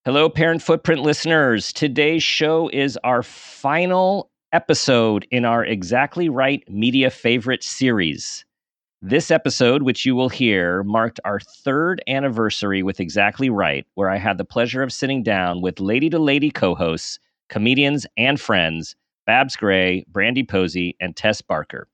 Hello, Parent Footprint listeners. Today's show is our final episode in our Exactly Right Media Favorite series. This episode, which you will hear, marked our third anniversary with Exactly Right, where I had the pleasure of sitting down with Lady to Lady co-hosts, comedians, and friends, Babs Gray, Brandie Posey, and Tess Barker.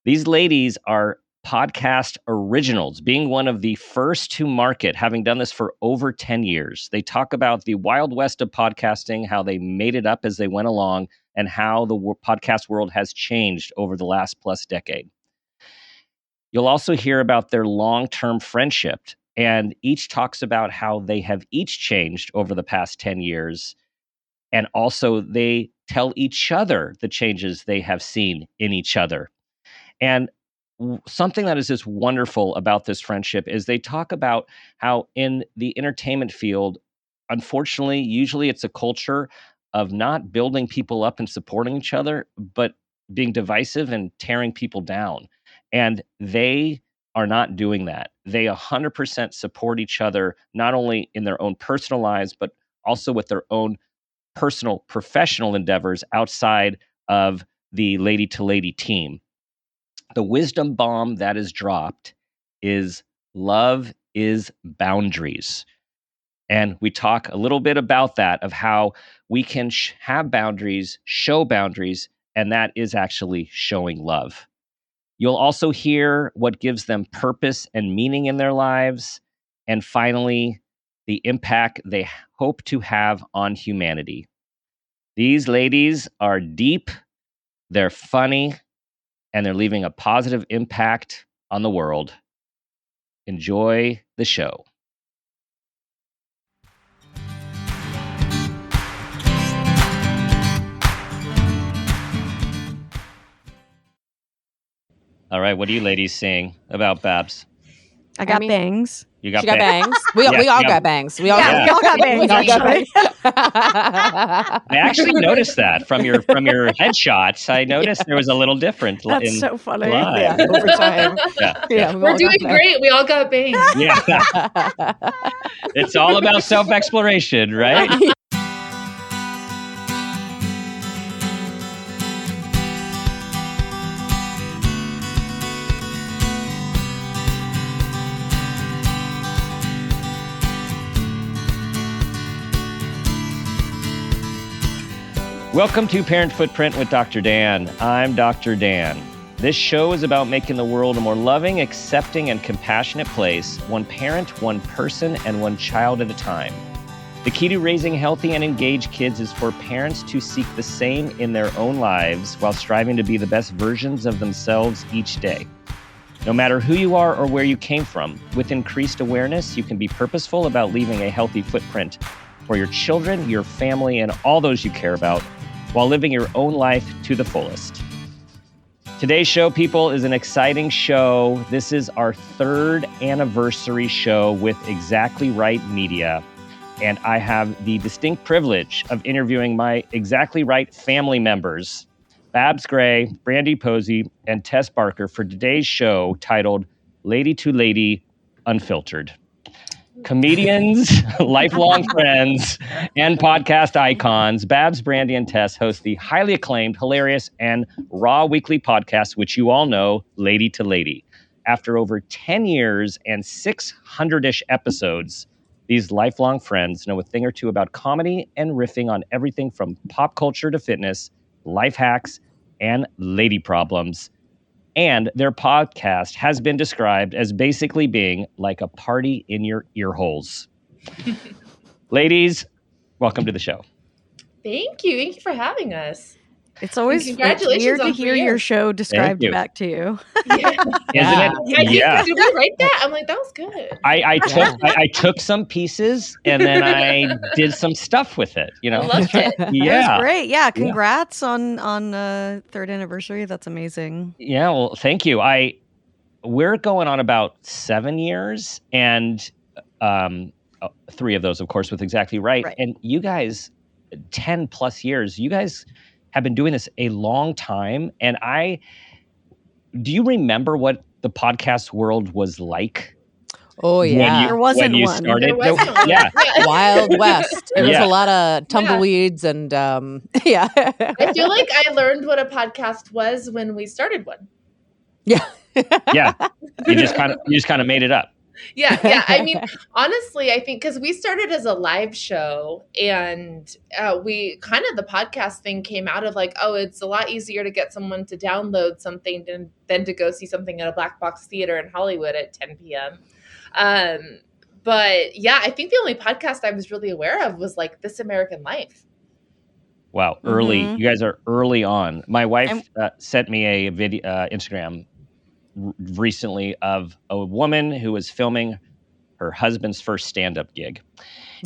These ladies are podcast originals, being one of the first to market, having done this for over 10 years. They talk about the wild west of podcasting, how they made it up as they went along, and how the podcast world has changed over the last plus decade. You'll also hear about their long-term friendship, and each talks about how they have each changed over the past 10 years. And also they tell each other the changes they have seen in each other. And something that is just wonderful about this friendship is they talk about how in the entertainment field, unfortunately, usually it's a culture of not building people up and supporting each other, but being divisive and tearing people down. And they are not doing that. They 100% support each other, not only in their own personal lives, but also with their own personal professional endeavors outside of the Lady to Lady team. The wisdom bomb that is dropped is love is boundaries. And we talk a little bit about that, of how we can have boundaries, show boundaries, and that is actually showing love. You'll also hear what gives them purpose and meaning in their lives. And finally, the impact they hope to have on humanity. These ladies are deep, they're funny, and they're leaving a positive impact on the world. Enjoy the show. All right, what are you ladies saying about Babs? I got bangs. You got She got bangs. We all got bangs. We all got bangs. Actually. I actually noticed that from your headshots. I noticed there was a little different. That's so funny. Live. Yeah, over time. Yeah. We're doing great. We all got bangs. Yeah. It's all about self-exploration, right? Welcome to Parent Footprint with Dr. Dan. I'm Dr. Dan. This show is about making the world a more loving, accepting, and compassionate place, one parent, one person, and one child at a time. The key to raising healthy and engaged kids is for parents to seek the same in their own lives while striving to be the best versions of themselves each day. No matter who you are or where you came from, with increased awareness, you can be purposeful about leaving a healthy footprint for your children, your family, and all those you care about, while living your own life to the fullest. Today's show, people, is an exciting show. This is our third anniversary show with Exactly Right Media, and I have the distinct privilege of interviewing my Exactly Right family members, Babs Gray, Brandie Posey, and Tess Barker, for today's show titled Lady to Lady, Unfiltered. Comedians, lifelong friends, and podcast icons, Babs, Brandie, and Tess host the highly acclaimed, hilarious, and raw weekly podcast, which you all know, Lady to Lady. After over 10 years and 600-ish episodes, these lifelong friends know a thing or two about comedy and riffing on everything from pop culture to fitness, life hacks, and lady problems. And their podcast has been described as basically being like a party in your ear holes. Ladies, welcome to the show. Thank you. Thank you for having us. It's always Congratulations weird to on hear 3 your years. show described you. back to you. Yeah. Isn't it? Yeah. Did we write that? I'm like, that was good. I took some pieces and then I did some stuff with it, you know. I loved it. Yeah. That was great. Yeah, congrats on third anniversary. That's amazing. Yeah, well, thank you. We're going on about 7 years, and 3 of those, of course, with Exactly Right. And you guys, 10 plus years, you guys have been doing this a long time. And do you remember what the podcast world was like? Oh yeah. There wasn't when you one. started. There wasn't one. Yeah. Wild West. It was Yeah. a lot of tumbleweeds and yeah. I feel like I learned what a podcast was when we started one. Yeah. Yeah. You just kind of made it up. Yeah. I mean, honestly, I think because we started as a live show and we kind of the podcast thing came out of like, oh, it's a lot easier to get someone to download something than to go see something at a black box theater in Hollywood at 10 p.m. But yeah, I think the only podcast I was really aware of was like This American Life. Wow, early. Mhm. You guys are early on. My wife sent me a video, Instagram recently of a woman who was filming her husband's first stand-up gig.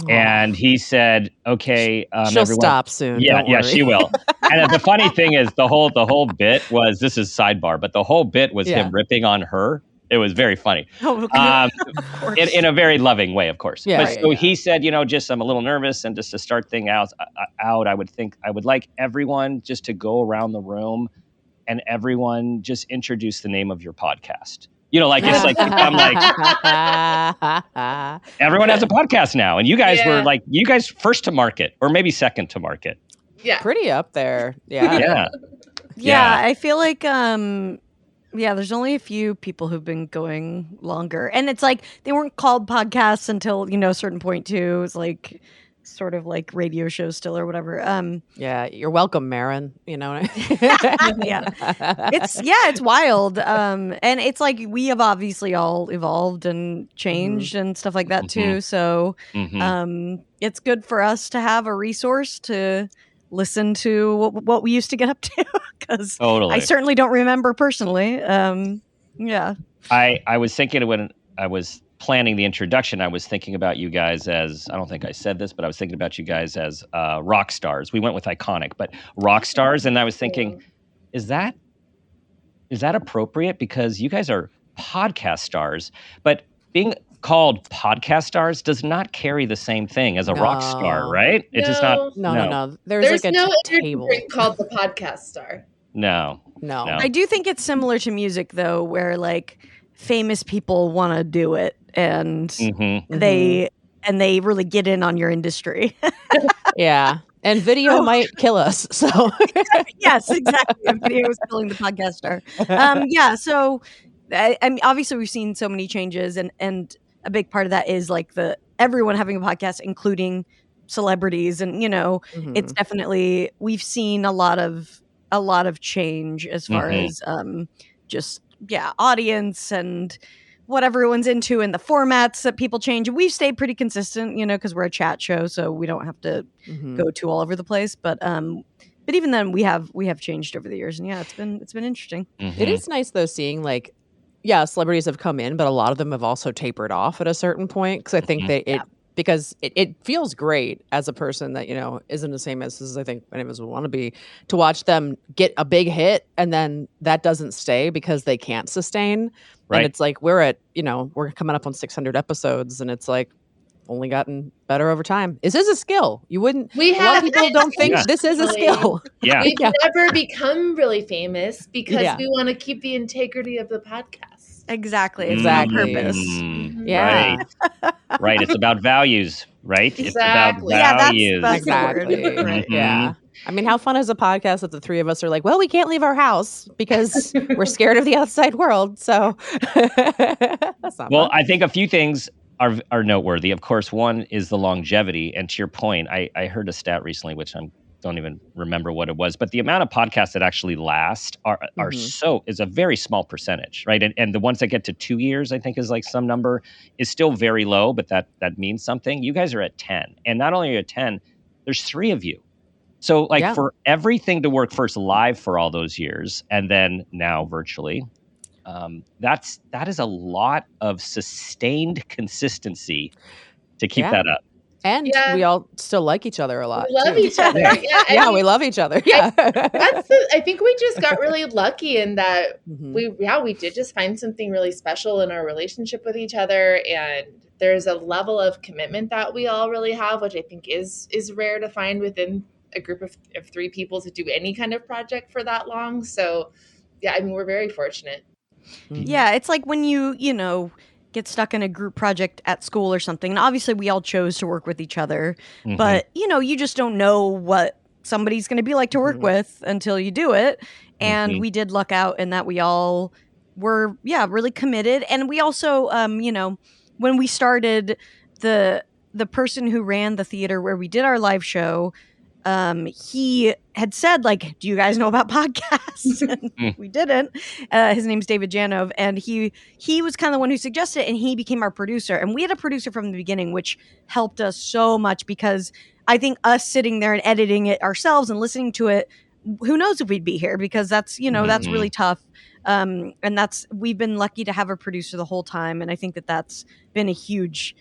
And he said, okay, she'll everyone, stop soon. Yeah, don't worry. she will. And the funny thing is the whole bit was, this is sidebar, but the whole bit was him ripping on her. It was very funny. Oh, okay. Of course. In a very loving way, of course. Yeah, But right, so yeah. he said, just I'm a little nervous, and just to start thing out, I would like everyone just to go around the room and everyone just introduce the name of your podcast. It's like I'm like everyone has a podcast now, and you guys were like first to market, or maybe second to market. Yeah. Pretty up there. Yeah. Yeah. Yeah, I feel like there's only a few people who've been going longer. And it's like they weren't called podcasts until, a certain point too. It's like sort of like radio shows still or whatever. Yeah, you're welcome, Marin. Yeah. It's wild. And it's like we have obviously all evolved and changed and stuff like that too. So it's good for us to have a resource to listen to what we used to get up to, because I certainly don't remember personally. Yeah. I was thinking when I was planning the introduction, I was thinking about you guys as, I don't think I said this, but I was thinking about you guys as rock stars. We went with iconic, but rock stars. And I was thinking, is that appropriate? Because you guys are podcast stars, but being called podcast stars does not carry the same thing as a rock star, right? It's just not. No. There's like no table drink called the podcast star. No. I do think it's similar to music though, where like famous people want to do it and they really get in on your industry. Yeah. And video might kill us. So yes, exactly. Video is killing the podcast star. So I mean, obviously we've seen so many changes, and a big part of that is like everyone having a podcast, including celebrities, and it's definitely, we've seen a lot of change as far as audience and what everyone's into and the formats that people change. We've stayed pretty consistent, because we're a chat show, so we don't have to go too all over the place. But even then, we have changed over the years, and it's been interesting. It is nice though seeing like, celebrities have come in, but a lot of them have also tapered off at a certain point, because I think because it feels great as a person that isn't the same as I think many of us would want to be, to watch them get a big hit and then that doesn't stay because they can't sustain. Right. And it's like we're coming up on 600 episodes, and it's like only gotten better over time. This is a skill. A lot of people don't think this is a skill. Yeah. We've never become really famous because we want to keep the integrity of the podcast. Exactly. It's on purpose. Yeah. Right. It's about values, right? Exactly. It's about values. That's exactly. Right. Yeah. I mean, how fun is a podcast if the three of us are like, well, we can't leave our house because we're scared of the outside world. So that's not fun. I think a few things are noteworthy. Of course, one is the longevity. And to your point, I heard a stat recently, which I don't even remember what it was, but the amount of podcasts that actually last is a very small percentage, right? And the ones that get to 2 years, I think is like some number, is still very low, but that means something. You guys are at 10. And not only are you at 10, there's 3 of you. So for everything to work first live for all those years, and then now virtually, that is a lot of sustained consistency to keep that up. And we all still like each other a lot. We love each other. Yeah, we love each other. Yeah. I think we just got really lucky in that we did just find something really special in our relationship with each other, and there's a level of commitment that we all really have, which I think is rare to find within a group of 3 people to do any kind of project for that long. So, I mean, we're very fortunate. Yeah, it's like when you get stuck in a group project at school or something. And obviously we all chose to work with each other, but you just don't know what somebody's going to be like to work with until you do it. And we did luck out in that we all were, really committed. And we also, when we started, the person who ran the theater where we did our live show, he had said, like, do you guys know about podcasts? And we didn't. His name's David Janov, and he was kind of the one who suggested it, and he became our producer. And we had a producer from the beginning, which helped us so much, because I think us sitting there and editing it ourselves and listening to it, who knows if we'd be here, because that's, that's really tough. And we've been lucky to have a producer the whole time. And I think that's been a huge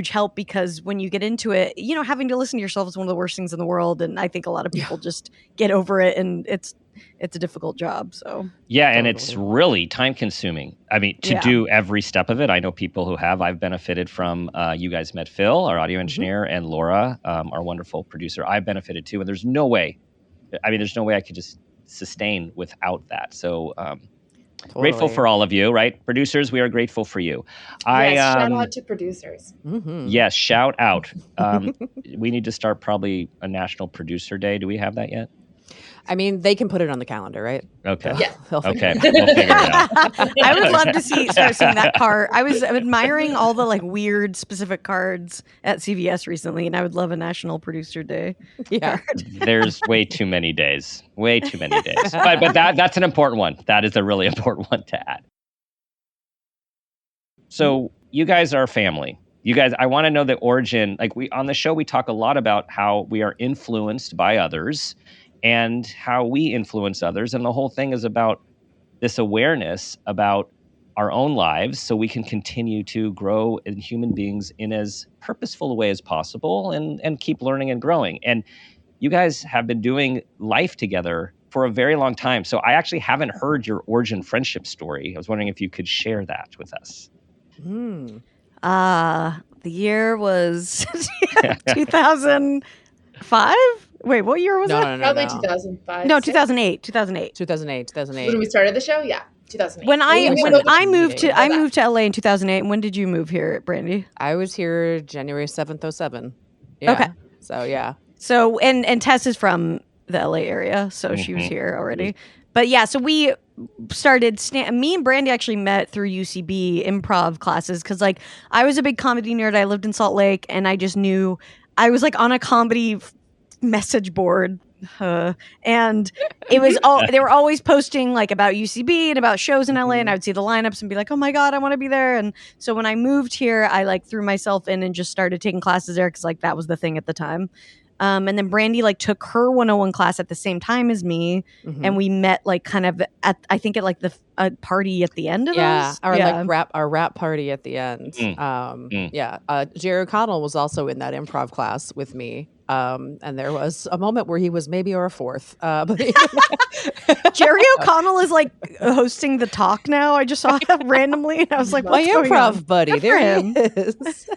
help, because when you get into it, having to listen to yourself is one of the worst things in the world. And I think a lot of people just get over it, and it's a difficult job. So and it's really time consuming. I mean, to do every step of it. I know people who have. I've benefited from, you guys met Phil, our audio engineer, and Laura, our wonderful producer. I've benefited too. And there's no way I could just sustain without that. So, grateful for all of you, right? Producers, we are grateful for you. Shout out to producers. Yes, shout out. We need to start probably a National Producer Day. Do we have that yet? I mean, they can put it on the calendar, right? Okay. Yeah. Okay. We'll figure it out. I would love to start seeing that card. I was admiring all the like weird specific cards at CVS recently, and I would love a National Producer Day. Yeah. There's way too many days. Way too many days. But that's an important one. That is a really important one to add. So you guys are family. You guys, I want to know the origin. Like on the show, we talk a lot about how we are influenced by others and how we influence others. And the whole thing is about this awareness about our own lives, so we can continue to grow in human beings in as purposeful a way as possible, and keep learning and growing. And you guys have been doing life together for a very long time. So I actually haven't heard your origin friendship story. I was wondering if you could share that with us. The year was 2005. Wait, what year was that? Probably 2005. No, 2008. 2008. When we started the show, 2008. When I moved to LA in 2008. And when did you move here, Brandie? I was here January 7th, 2007. Yeah. Okay. So yeah. So and Tess is from the LA area, so she was here already. But yeah, so we started. Me and Brandie actually met through UCB improv classes, because like I was a big comedy nerd. I lived in Salt Lake, and I just knew I was like on a comedy message board, and it was all they were always posting like about UCB and about shows in LA, and I would see the lineups and be like, oh my god, I want to be there. And so when I moved here, I like threw myself in and just started taking classes there, because like that was the thing at the time. And then Brandie like took her 101 class at the same time as me, and we met like kind of at like the party at the end of those. Our rap party at the end. Jerry O'Connell was also in that improv class with me. And there was a moment where he was maybe our fourth. But Jerry O'Connell is like hosting the talk now. I just saw him randomly, and I was like, "What's going on?" Improv buddy, there he is.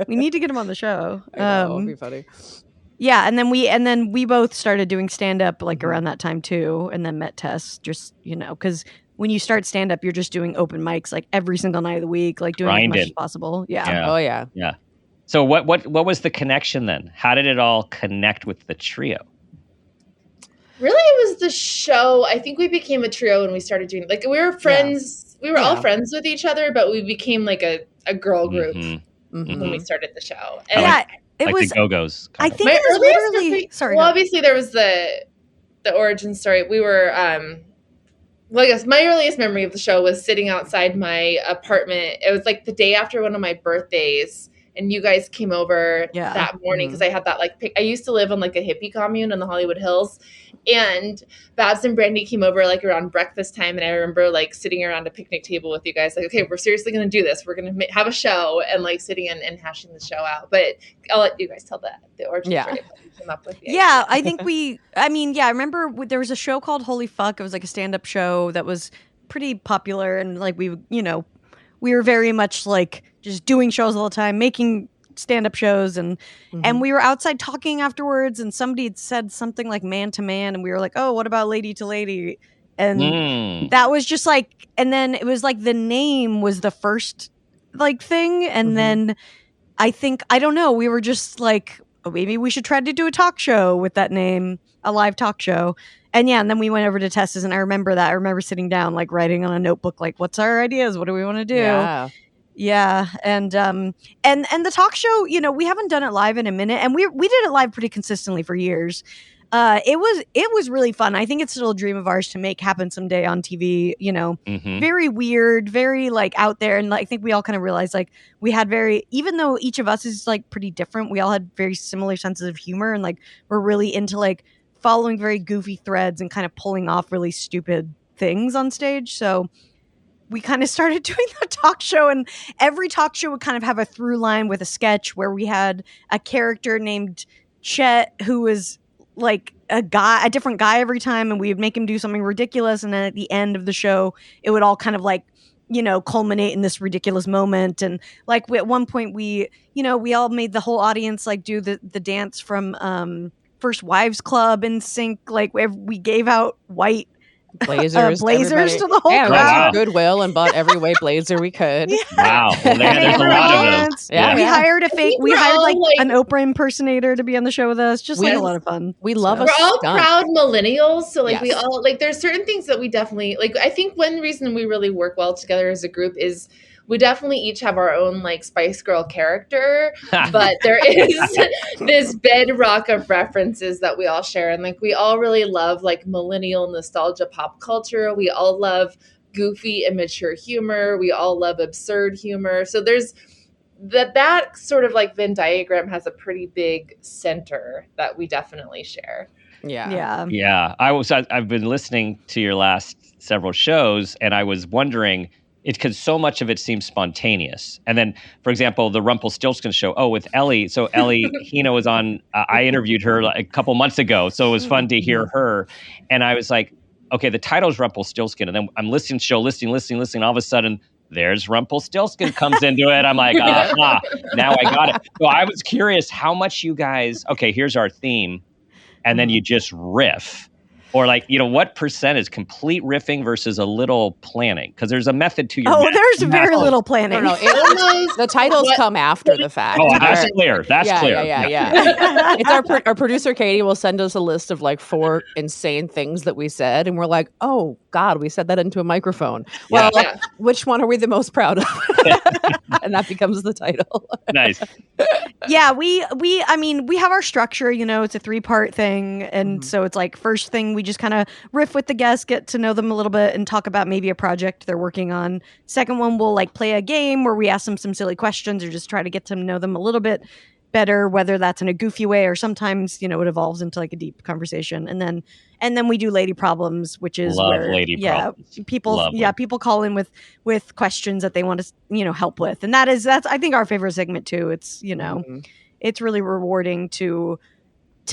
We need to get him on the show. I know, it'll be funny. Yeah, and then we both started doing stand up like around that time too, and then met Tess. Just because when you start stand up, you're just doing open mics like every single night of the week, like doing as much as possible. Yeah. Oh yeah. Yeah. So what was the connection then? How did it all connect with the trio? Really, it was the show. I think we became a trio when we started doing we were friends. Yeah. We were all friends with each other, but we became like a girl group when we started the show. And it was the Go-Go's. I think it was literally. Sorry. Well, obviously there was the origin story. We were. Well, I guess my earliest memory of the show was sitting outside my apartment. It was like the day after one of my birthdays. And you guys came over that morning, because I had that I used to live on like a hippie commune in the Hollywood Hills, and Babs and Brandie came over like around breakfast time, and I remember like sitting around a picnic table with you guys, like, okay, we're seriously going to do this. We're going to have a show, and like sitting and hashing the show out. But I'll let you guys tell the origin story of what you came up with. I think I remember there was a show called Holy Fuck. It was like a stand-up show that was pretty popular, and like we were very much like just doing shows all the time, making stand-up shows, and we were outside talking afterwards, and somebody had said something like man to man, and we were like, oh, what about lady to lady? And that was just like, and then it was like the name was the first like thing. And then I think, I don't know, we were just like, oh, maybe we should try to do a talk show with that name, a live talk show. And yeah, and then we went over to Tess's, and I remember that. I remember sitting down, like writing on a notebook, like, what's our ideas? What do we want to do? Yeah. And the talk show, you know, we haven't done it live in a minute, and we did it live pretty consistently for years. It was really fun. I think it's still a dream of ours to make happen someday on TV, you know. Very weird, very like out there. And I think we all kind of realized, like, we had even though each of us is like pretty different, we all had very similar senses of humor, and like we're really into like following very goofy threads and kind of pulling off really stupid things on stage. So we kind of started doing the talk show, and every talk show would kind of have a through line with a sketch where we had a character named Chet who was like a different guy every time, and we would make him do something ridiculous, and then at the end of the show it would all kind of like, you know, culminate in this ridiculous moment. And like at one point we all made the whole audience like do the dance from First Wives Club in sync. Like we gave out white blazers to the whole crowd. We went to Goodwill and bought every white blazer we could. Wow. Well, there's a lot of those. We hired we hired like an Oprah impersonator to be on the show with us. Just like a lot of fun. We love We're all proud millennials. So like we all like, there's certain things that we definitely like. I think one reason we really work well together as a group is we definitely each have our own like Spice Girl character, but there is this bedrock of references that we all share. And like, we all really love like millennial nostalgia pop culture. We all love goofy, immature humor. We all love absurd humor. So there's that sort of like Venn diagram has a pretty big center that we definitely share. Yeah. I've been listening to your last several shows, and I was wondering, it's because so much of it seems spontaneous. And then, for example, the Rumpelstiltskin show, with Ellie. So Ellie Hino was on, I interviewed her like a couple months ago. So it was fun to hear her. And I was like, okay, the title's Rumpelstiltskin. And then I'm listening to the show, listening. All of a sudden, there's Rumpelstiltskin comes into it. I'm like, now I got it. So I was curious how much you guys, okay, here's our theme. And then you just riff. Or like, you know, what percent is complete riffing versus a little planning? Because there's a method to your there's very little planning. No, the titles come after the fact. Oh, that's clear. That's clear. Yeah. It's our producer, Katie, will send us a list of like 4 insane things that we said. And we're like, oh, God, we said that into a microphone. Well, which one are we the most proud of? And that becomes the title. Nice. Yeah, we have our structure, you know, it's a 3-part thing. And so it's like, first thing, we just kind of riff with the guests, get to know them a little bit, and talk about maybe a project they're working on. Second one, we'll like play a game where we ask them some silly questions or just try to get to know them a little bit better, whether that's in a goofy way or sometimes, you know, it evolves into like a deep conversation. And then we do Lady Problems, which is problems. People call in with questions that they want to, you know, help with. And that's I think our favorite segment too. It's, you know, it's really rewarding to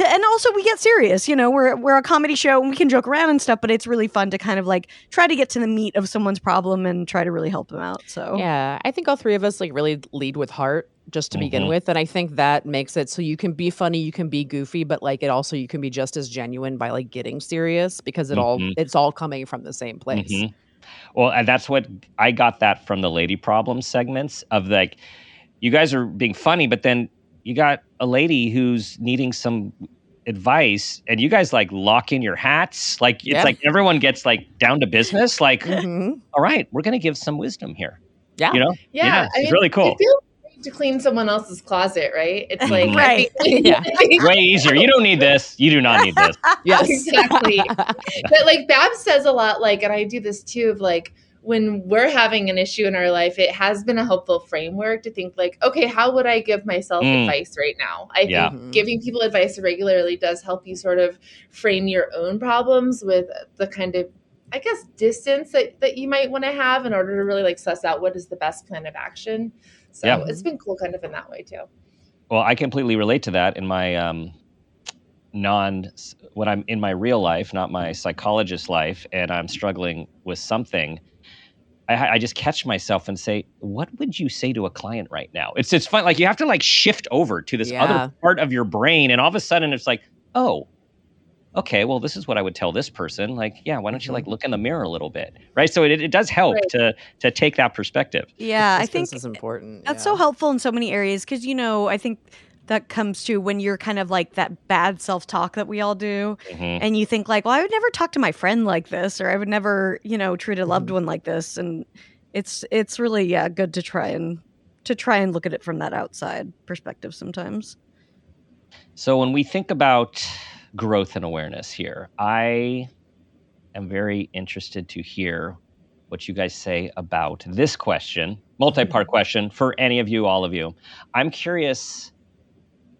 and also we get serious, you know, we're a comedy show and we can joke around and stuff, but it's really fun to kind of like try to get to the meat of someone's problem and try to really help them out. So yeah, I think all 3 of us like really lead with heart just to begin with. And I think that makes it so you can be funny, you can be goofy, but like it also, you can be just as genuine by like getting serious because it's all coming from the same place. Well, and that's what I got that from the Lady Problems segments of like, you guys are being funny, but then you got a lady who's needing some advice, and you guys like lock in your hats. Like it's like everyone gets like down to business. Like, all right, we're gonna give some wisdom here. Yeah, you know, it's really cool. It feels great to clean someone else's closet, right? It's like way easier. You don't need this. You do not need this. Yes, exactly. But like Babs says a lot, like, and I do this too, of like, when we're having an issue in our life, it has been a helpful framework to think like, okay, how would I give myself advice right now? I think giving people advice regularly does help you sort of frame your own problems with the kind of, I guess, distance that you might want to have in order to really like suss out what is the best plan of action. So it's been cool kind of in that way too. Well, I completely relate to that in my when I'm in my real life, not my psychologist life, and I'm struggling with something. I just catch myself and say, what would you say to a client right now? It's fun. Like you have to like shift over to this other part of your brain. And all of a sudden it's like, oh, okay, well, this is what I would tell this person. Like, yeah, why don't you like look in the mirror a little bit, right? So it does help to take that perspective. Yeah, I think this is important. That's so helpful in so many areas because, I think that comes to when you're kind of like that bad self-talk that we all do. And you think like, well, I would never talk to my friend like this, or I would never, treat a loved one like this. And it's really, good to try and look at it from that outside perspective sometimes. So when we think about growth and awareness here, I am very interested to hear what you guys say about this question, multi-part question for any of you, all of you. I'm curious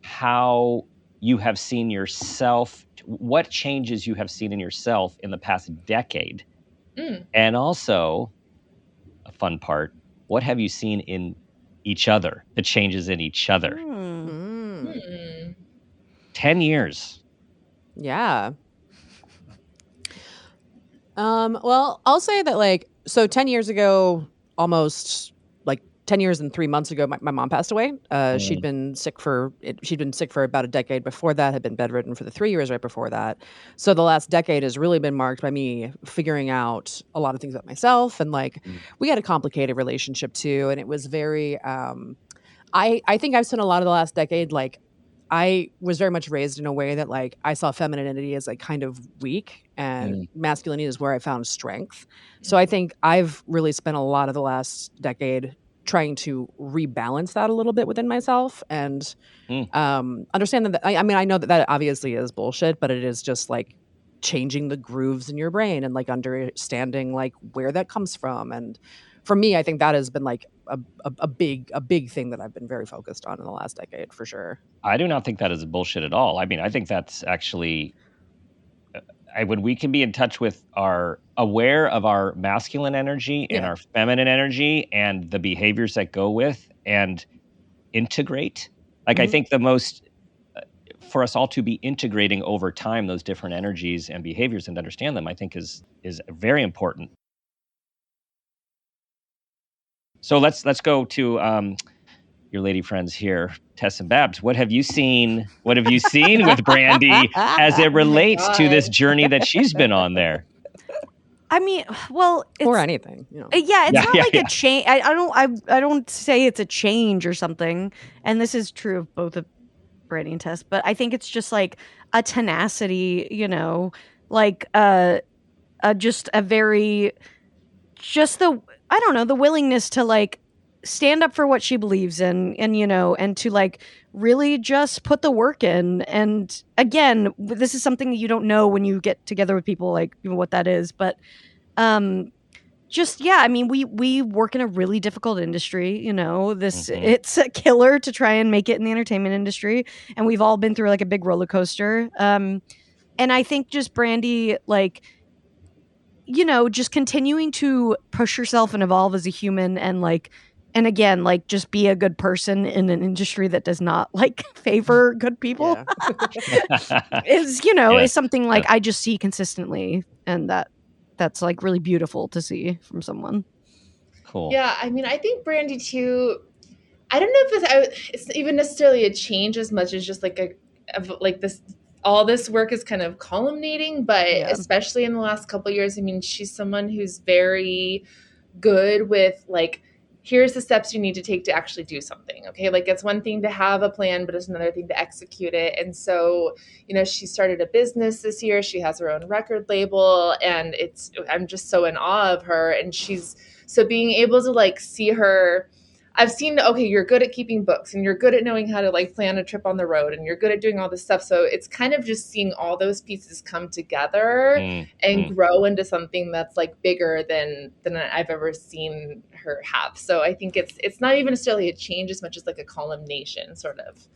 how you have seen yourself, what changes you have seen in yourself in the past decade. And also, a fun part, what have you seen in each other, the changes in each other? 10 years. Yeah. Well, I'll say that so 10 years ago, almost 10 years and 3 months ago, my mom passed away. She'd been sick for about a decade before that, had been bedridden for the 3 years right before that. So the last decade has really been marked by me figuring out a lot of things about myself. And we had a complicated relationship too. And it was very, I think I've spent a lot of the last decade, I was very much raised in a way that I saw femininity as kind of weak and masculinity is where I found strength. So I think I've really spent a lot of the last decade trying to rebalance that a little bit within myself and understand that. I know that obviously is bullshit, but it is just changing the grooves in your brain and understanding where that comes from. And for me, I think that has been a big thing that I've been very focused on in the last decade for sure. I do not think that is bullshit at all. I mean, I think that's actually when we can be in touch with aware of our masculine energy and our feminine energy and the behaviors that go with and integrate. I think the most for us all to be integrating over time those different energies and behaviors and understand them, I think is very important. So let's go to your lady friends here, Tess and Babs. What have you seen? What have you seen with Brandie as it relates to this journey that she's been on there? I mean, well, or anything, Yeah, it's not a change. I don't say it's a change or something. And this is true of both of Brandie and Tess, but I think it's just a tenacity, just a very, the willingness to stand up for what she believes in and and to really just put the work in. And again, this is something that you don't know when you get together with people what that is, but we work in a really difficult industry, it's a killer to try and make it in the entertainment industry, and we've all been through a big roller coaster. And I think just Brandie just continuing to push yourself and evolve as a human and again, just be a good person in an industry that does not favor good people is something I just see consistently, and that's really beautiful to see from someone. Cool. Yeah, I mean, I think Brandie too. I don't know if it's even necessarily a change as much as just this. All this work is kind of culminating, but especially in the last couple of years, I mean, she's someone who's very good with here's the steps you need to take to actually do something. Okay. It's one thing to have a plan, but it's another thing to execute it. And so, she started a business this year. She has her own record label, and I'm just so in awe of her. And so being able to see her, I've seen, okay, you're good at keeping books and you're good at knowing how to plan a trip on the road and you're good at doing all this stuff. So it's kind of just seeing all those pieces come together and grow into something that's bigger than I've ever seen her have. So I think it's not even necessarily a change as much as a culmination sort of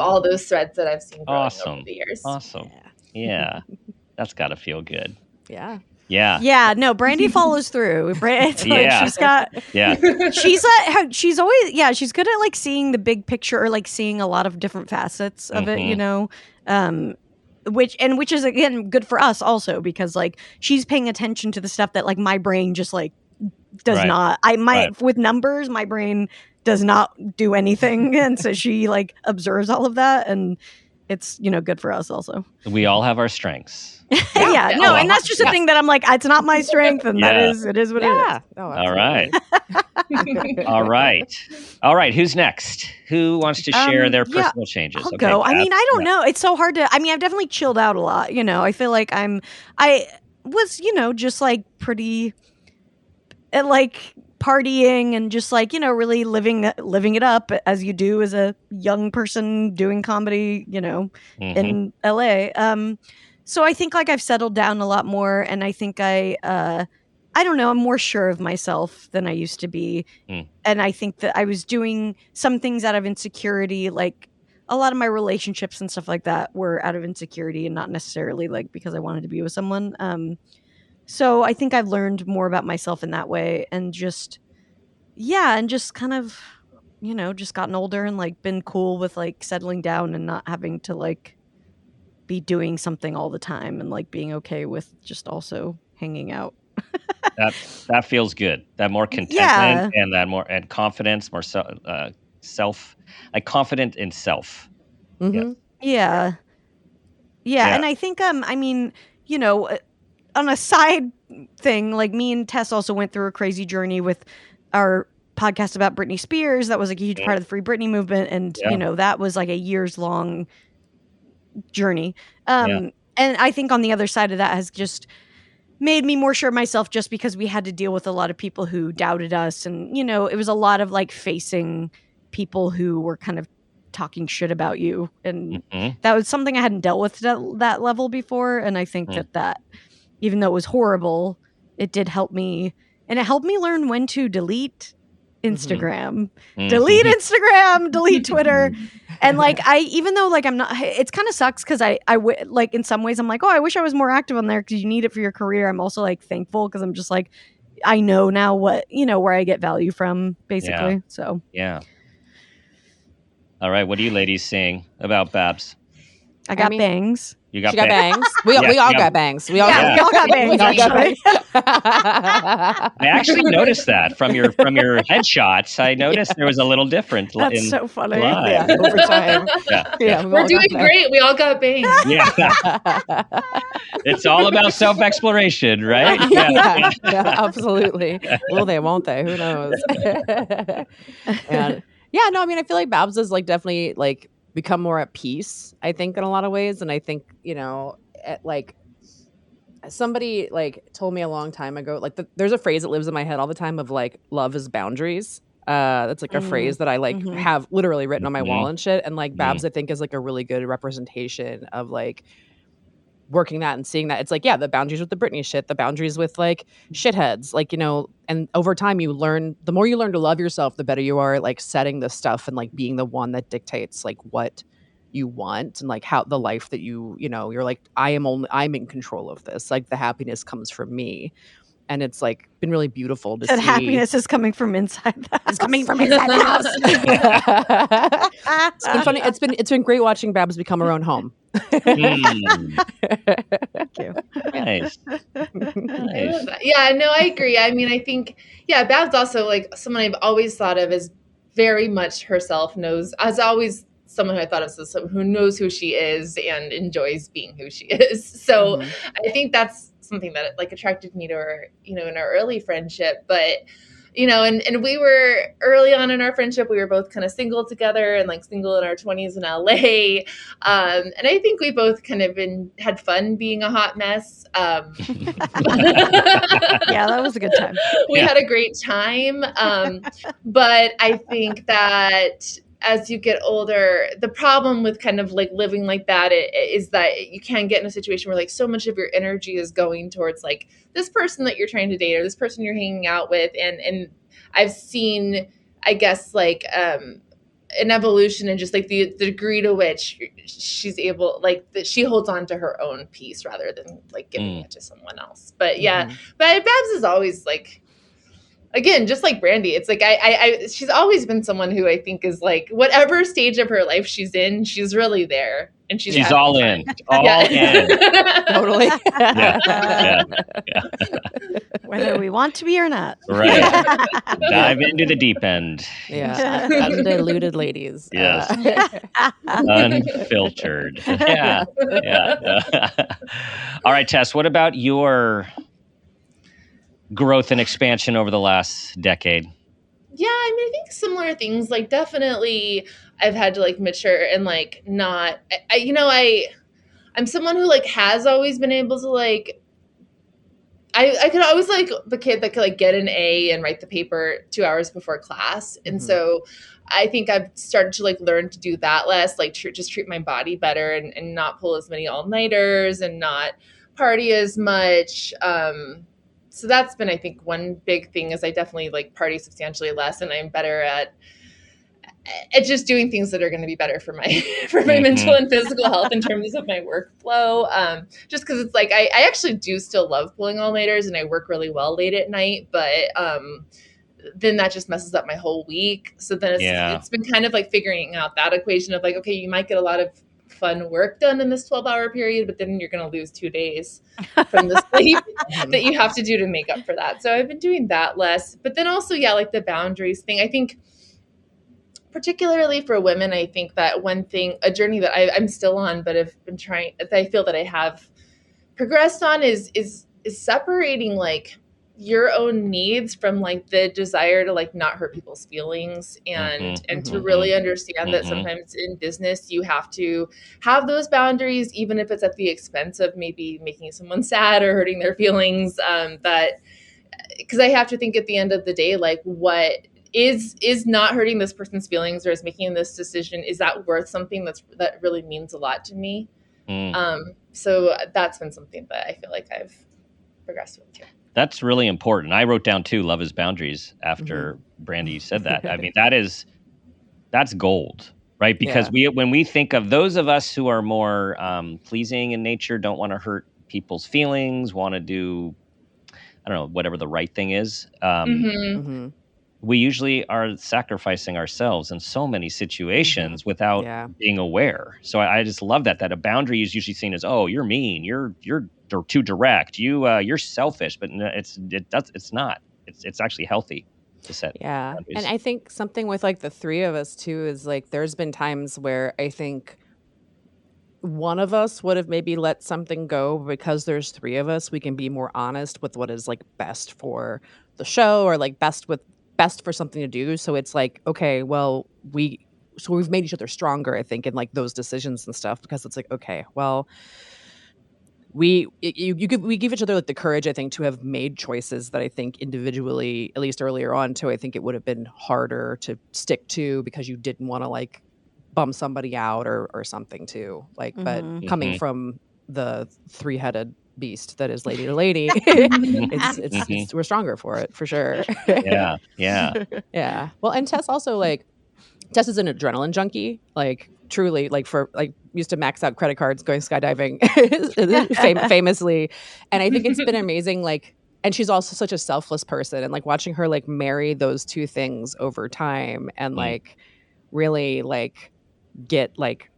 all those threads that I've seen growing over the years. Awesome. Yeah. That's got to feel good. Yeah. Yeah. No, Brandie follows through. She's got. Yeah. She's always. She's good at seeing the big picture or seeing a lot of different facets of it. Which is again good for us also because she's paying attention to the stuff that my brain just does not. With numbers, my brain does not do anything, and so she observes all of that and. it's, you know, good for us also. We all have our strengths. And that's just a thing that I'm like, it's not my strength, and it is what it is. Oh, all right. All right. Who's next? Who wants to share their personal changes? I'll go. I mean, I don't know. It's so hard to. I mean, I've definitely chilled out a lot. You know, I feel like I was, you know, just like pretty, like partying and just like, you know, really living it up as you do as a young person doing comedy, you know, in LA. So I think like I've settled down a lot more, and I think I don't know, I'm more sure of myself than I used to be. And I think that I was doing some things out of insecurity, like a lot of my relationships and stuff like that were out of insecurity and not necessarily like because I wanted to be with someone. So I think I've learned more about myself in that way, and just kind of, you know, just gotten older and like been cool with like settling down and not having to like be doing something all the time, and like being okay with just also hanging out. That feels good. That more contentment and that more and confidence, more self, like confident in self. Yeah. And I think I mean, you know, on a side thing, like me and Tess also went through a crazy journey with our podcast about Britney Spears. That was like a huge part of the Free Britney movement, and you know, that was like a years long journey. And I think on the other side of that has just made me more sure of myself, just because we had to deal with a lot of people who doubted us, and you know, it was a lot of like facing people who were kind of talking shit about you, and that was something I hadn't dealt with that level before. And I think that even though it was horrible, it did help me, and it helped me learn when to delete Instagram, delete Twitter. And like, even though like I'm not, it's kind of sucks because like in some ways I'm like, oh, I wish I was more active on there because you need it for your career. I'm also like thankful because I'm just like, I know now what, you know, where I get value from, basically. So all right, what are you ladies saying about Babs? I got bangs. She got bangs. We all got bangs. We all got bangs. Actually. I actually noticed that from your headshots. I noticed there was a little different. That's so funny. Over time. We're doing great. We all got bangs. It's all about self-exploration, right? Absolutely. Will they? Won't they? Who knows? No. I mean, I feel like Babs is like definitely like become more at peace, I think, in a lot of ways. And I think, you know, like somebody like told me a long time ago, like there's a phrase that lives in my head all the time of like, love is boundaries. That's like a phrase that I like have literally written on my wall and shit. And like Babs, I think, is like a really good representation of like working that and seeing that. It's like, the boundaries with the Britney shit, the boundaries with like shitheads, like, you know, and over time you learn, the more you learn to love yourself, the better you are at like setting the stuff and like being the one that dictates like what you want and like how the life that you know, you're like, I'm in control of this. Like the happiness comes from me. And it's like been really beautiful to see. Happiness is coming from inside the house. It's coming from inside the house. It's been funny. It's been great watching Babs become her own home. Thank you. Nice. Yeah, no, I agree. I mean, I think, Babs also like someone I've always thought of as very much herself, as always someone who I thought of as someone who knows who she is and enjoys being who she is. So I think that's something that like attracted me to her, you know, in our early friendship. But, you know, and we were early on in our friendship, we were both kind of single together and like single in our 20s in LA. And I think we both kind of had fun being a hot mess. That was a good time. We had a great time. But I think that as you get older, the problem with kind of like living like that is that you can get in a situation where like so much of your energy is going towards like this person that you're trying to date or this person you're hanging out with. And I've seen, I guess, like an evolution in just like the degree to which she's able, like that she holds on to her own peace rather than like giving it to someone else. But but Babs is always like, again, just like Brandie, it's like she's always been someone who I think is like whatever stage of her life she's in, she's really there. and she's all in. All in. Totally. Whether we want to be or not. Right. Dive into the deep end. Yeah. Undiluted ladies. Yes. Unfiltered. Yeah. All right, Tess, what about your growth and expansion over the last decade? Yeah, I mean, I think similar things. Like, definitely, I've had to like mature and like not. I'm someone who like has always been able to like. I could always like the kid that could like get an A and write the paper 2 hours before class, and so I think I've started to like learn to do that less, like just treat my body better and not pull as many all-nighters and not party as much. So that's been, I think, one big thing is I definitely like party substantially less, and I'm better at just doing things that are going to be better for my mental and physical health in terms of my workflow. Just because it's like I actually do still love pulling all-nighters and I work really well late at night, but then that just messes up my whole week. So then it's been kind of like figuring out that equation of like, okay, you might get a lot of fun work done in this 12-hour period, but then you're going to lose 2 days from the sleep that you have to do to make up for that. So I've been doing that less. But then also, like the boundaries thing, I think particularly for women, I think that one thing, a journey that I'm still on, but have been trying, that I feel that I have progressed on is separating like your own needs from like the desire to like not hurt people's feelings and to really understand that sometimes in business you have to have those boundaries, even if it's at the expense of maybe making someone sad or hurting their feelings. That because I have to think at the end of the day, like what is not hurting this person's feelings or is making this decision, is that worth something that really means a lot to me? So that's been something that I feel like I've progressed with too. That's really important. I wrote down too, love is boundaries after Brandie said that. I mean, that's gold, right? Because when we think of those of us who are more pleasing in nature, don't want to hurt people's feelings, want to do, I don't know, whatever the right thing is. We usually are sacrificing ourselves in so many situations without being aware. So I just love that a boundary is usually seen as, oh, you're mean, you're too direct, you're selfish, but it's not. It's actually healthy to set boundaries. And I think something with like the three of us too is like there's been times where I think one of us would have maybe let something go. Because there's three of us, we can be more honest with what is like best for the show or like best for something to do. So it's like, okay, well, we've made each other stronger, I think, in like those decisions and stuff, because it's like, okay, well, we give each other like the courage, I think, to have made choices that I think individually, at least earlier on too, I think it would have been harder to stick to because you didn't want to like bum somebody out or something too. Like, but coming from the three-headed beast that is lady to lady, it's we're stronger for it for sure. Yeah. Well, and Tess also Tess is an adrenaline junkie, like truly, like for like used to max out credit cards going skydiving famously, and I think it's been amazing. Like, and she's also such a selfless person, and like watching her like marry those two things over time, and like really like get like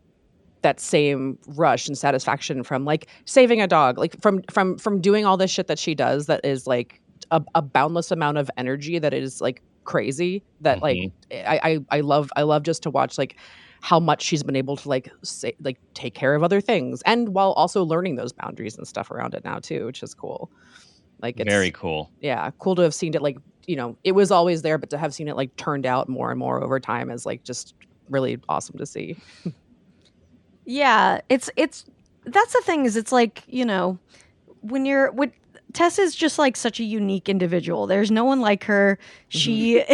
that same rush and satisfaction from like saving a dog, like from doing all this shit that she does that is like a boundless amount of energy that is like crazy, that like I love just to watch like how much she's been able to like take care of other things, and while also learning those boundaries and stuff around it now too, which is cool. Like, it's very cool. Yeah, cool to have seen it, like, you know, it was always there, but to have seen it like turned out more and more over time is like just really awesome to see. Yeah, it's that's the thing, is it's like, you know, when Tess is just like such a unique individual. There's no one like her. She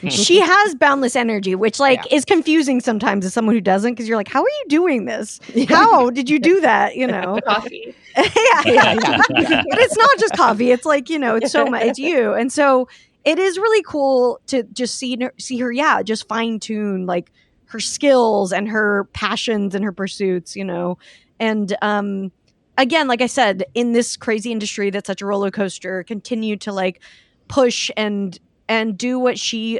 she has boundless energy, which like is confusing sometimes as someone who doesn't, because you're like, how are you doing this? How did you do that? You know, coffee. yeah. But it's not just coffee. It's like, you know, it's so much. It's you, and so it is really cool to just see her. Yeah, just fine tune like her skills and her passions and her pursuits. You know, and again, like I said, in this crazy industry that's such a roller coaster, continue to like push and and do what she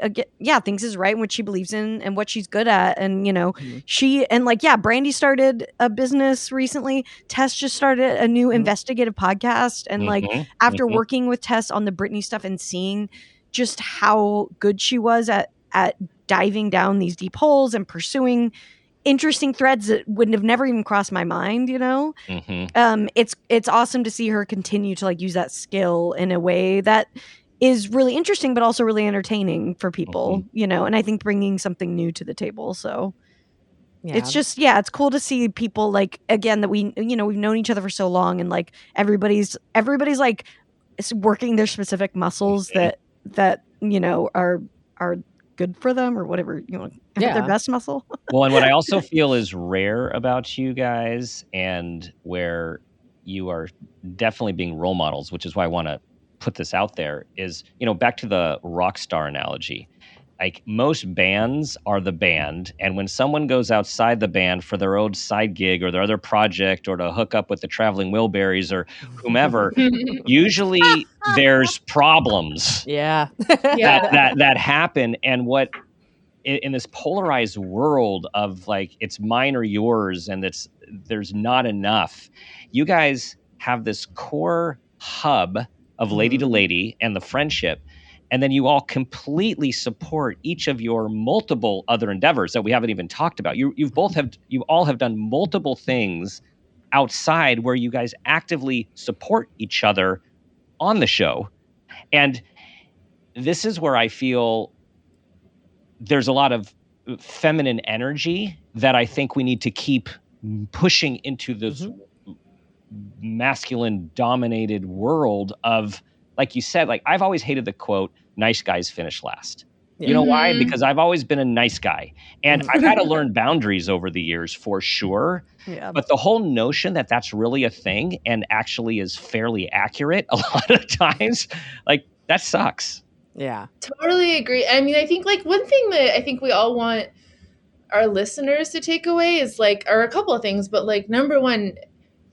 thinks is right and what she believes in and what she's good at. And, you know, Brandie started a business recently. Tess just started a new investigative podcast. And like, after working with Tess on the Britney stuff and seeing just how good she was at diving down these deep holes and pursuing interesting threads that wouldn't have never even crossed my mind, you know? It's awesome to see her continue to like use that skill in a way that is really interesting, but also really entertaining for people, you know, and I think bringing something new to the table. So it's just, it's cool to see people like, again, that we've known each other for so long, and like everybody's like working their specific muscles that, you know, are good for them or whatever, you know, their best muscle. Well, and what I also feel is rare about you guys, and where you are definitely being role models, which is why I want to put this out there, is, you know, back to the rock star analogy. Like, most bands are the band, and when someone goes outside the band for their own side gig or their other project, or to hook up with the Traveling Wilburys or whomever, usually there's problems that happen. And what, in this polarized world of like, it's mine or yours, and there's not enough, you guys have this core hub of lady to lady and the friendship. And then you all completely support each of your multiple other endeavors that we haven't even talked about. You all have done multiple things outside where you guys actively support each other on the show. And this is where I feel there's a lot of feminine energy that I think we need to keep pushing into this masculine dominated world of, like you said, like, I've always hated the quote, "nice guys finish last." You know why? Because I've always been a nice guy, and I've had to learn boundaries over the years for sure. But the whole notion that that's really a thing and actually is fairly accurate a lot of times, like, that sucks. Yeah, totally agree. I mean, I think like one thing that I think we all want our listeners to take away is like, or a couple of things, but like, number one,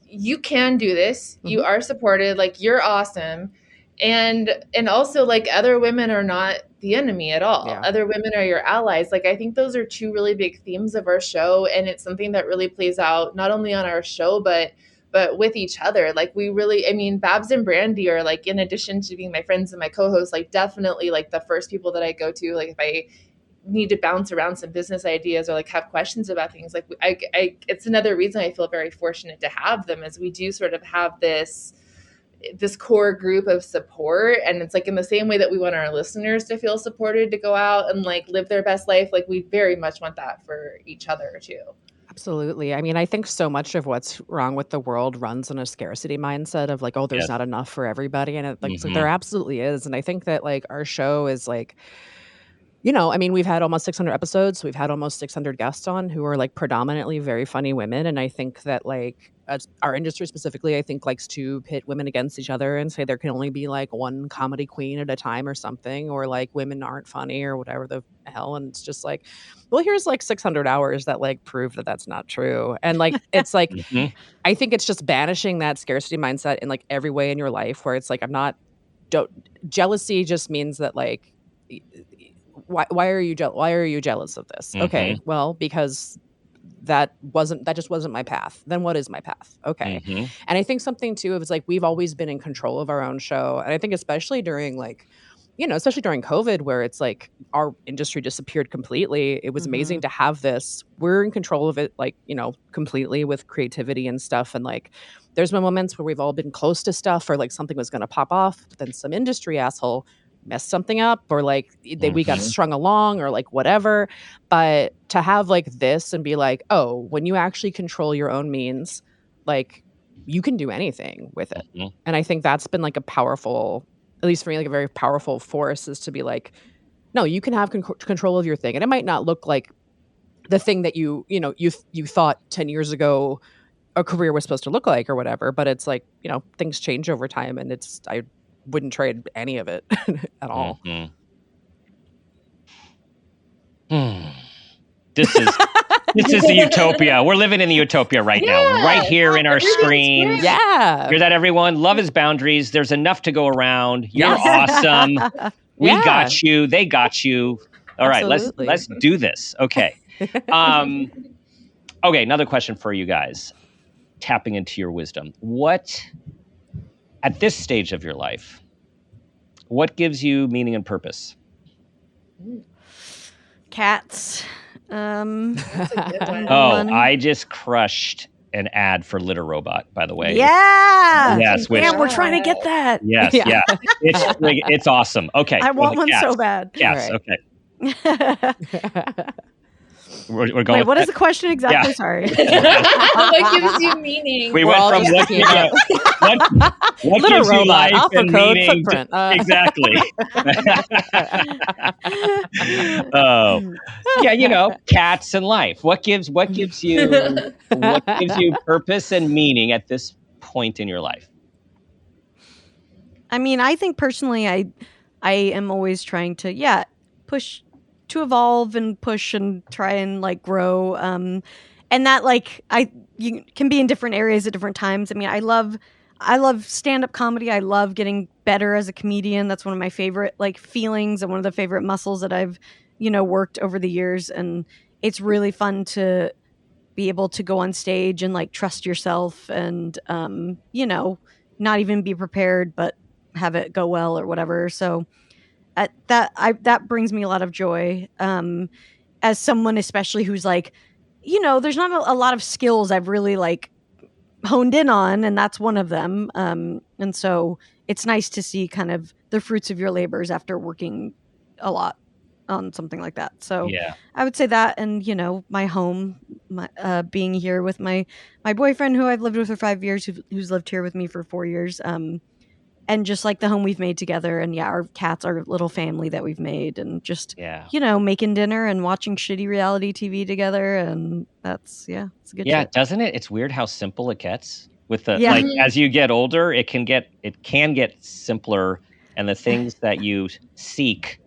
you can do this. You are supported. Like, you're awesome. And also, like, other women are not the enemy at all. Other women are your allies. Like, I think those are two really big themes of our show. And it's something that really plays out not only on our show, but with each other. Like, we really, I mean, Babs and Brandie are like, in addition to being my friends and my co-hosts, like, definitely like the first people that I go to, like, if I need to bounce around some business ideas or like have questions about things, like it's another reason I feel very fortunate to have them, is we do sort of have this core group of support. And it's like, in the same way that we want our listeners to feel supported to go out and like live their best life, like, we very much want that for each other too. Absolutely. I mean, I think so much of what's wrong with the world runs on a scarcity mindset of like, oh, there's not enough for everybody. And so there absolutely is. And I think that like our show is like, you know, I mean, we've had almost 600 episodes. So we've had almost 600 guests on who are like predominantly very funny women. And I think that like our industry specifically, I think, likes to pit women against each other and say there can only be like one comedy queen at a time or something, or like women aren't funny or whatever the hell. And it's just like, well, here's like 600 hours that like prove that that's not true. And like, it's like, I think it's just banishing that scarcity mindset in like every way in your life, where it's like, jealousy just means that like, why are you jealous of this? Okay, well, because that just wasn't my path. Then what is my path? Okay. And I think something too is like, we've always been in control of our own show. And I think especially during like, you know, especially during COVID, where it's like our industry disappeared completely. It was amazing to have this. We're in control of it, like, you know, completely with creativity and stuff. And like, there's been moments where we've all been close to stuff, or like something was going to pop off, but then some industry asshole messed something up, or like we got strung along, or like whatever. But to have like this and be like, oh, when you actually control your own means, like, you can do anything with it. And I think that's been like a powerful, at least for me, like a very powerful force, is to be like, no, you can have control of your thing. And it might not look like the thing that you thought 10 years ago a career was supposed to look like or whatever, but it's like, you know, things change over time, and I wouldn't trade any of it at all. This is the utopia. We're living in the utopia right now, right here in our screens. Yeah. Hear that, everyone? Love is boundaries. There's enough to go around. You're awesome. We got you. They got you. All right, Absolutely. let's do this. Okay. Okay, another question for you guys. Tapping into your wisdom. What, at this stage of your life, what gives you meaning and purpose? Cats. That's a good one. I just crushed an ad for Litter Robot, by the way. Yeah. Yes, which we're trying to get that. Yes, yeah. It's awesome. Okay. I want one cats. so bad. Cats, Right. okay. We're going. Wait, what is the question exactly? Yeah. Sorry. What gives you meaning? We went from looking at what Litter gives you Robot, life offer and code, meaning. footprint. Exactly. Oh, yeah. Cats and life. What gives you purpose and meaning at this point in your life? I mean, I think personally, I am always trying to push to evolve and push and try and like grow. And that you can be in different areas at different times. I mean, I love stand-up comedy. I love getting better as a comedian. That's one of my favorite feelings and one of the favorite muscles that I've worked over the years. And it's really fun to be able to go on stage and trust yourself and not even be prepared, but have it go well or whatever. So that brings me a lot of joy. As someone especially who's there's not a lot of skills I've really honed in on, and that's one of them. And so it's nice to see kind of the fruits of your labors after working a lot on something like that. So yeah. I would say that, and my home, being here with my boyfriend who I've lived with for 5 years, who's lived here with me for 4 years. And just the home we've made together, and our cats, our little family that we've made, and just making dinner and watching shitty reality TV together, and it's a good shit. Doesn't it? It's weird how simple it gets with the as you get older, it can get simpler, and the things that you seek,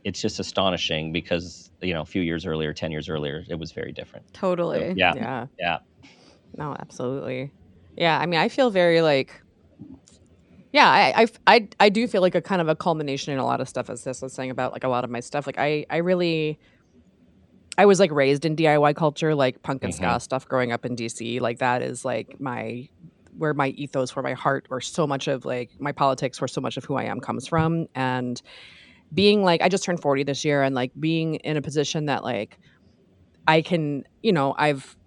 it's just astonishing because a few years earlier, 10 years earlier, it was very different. Totally. So, yeah. No, absolutely. Yeah, I mean, I feel very I do feel like a kind of a culmination in a lot of stuff, as Tess was saying about a lot of my stuff. I was raised in DIY culture, punk and ska stuff growing up in DC. That is where my ethos, where my heart, where so much of my politics, where so much of who I am comes from. And being I just turned 40 this year, and being in a position that I can, I've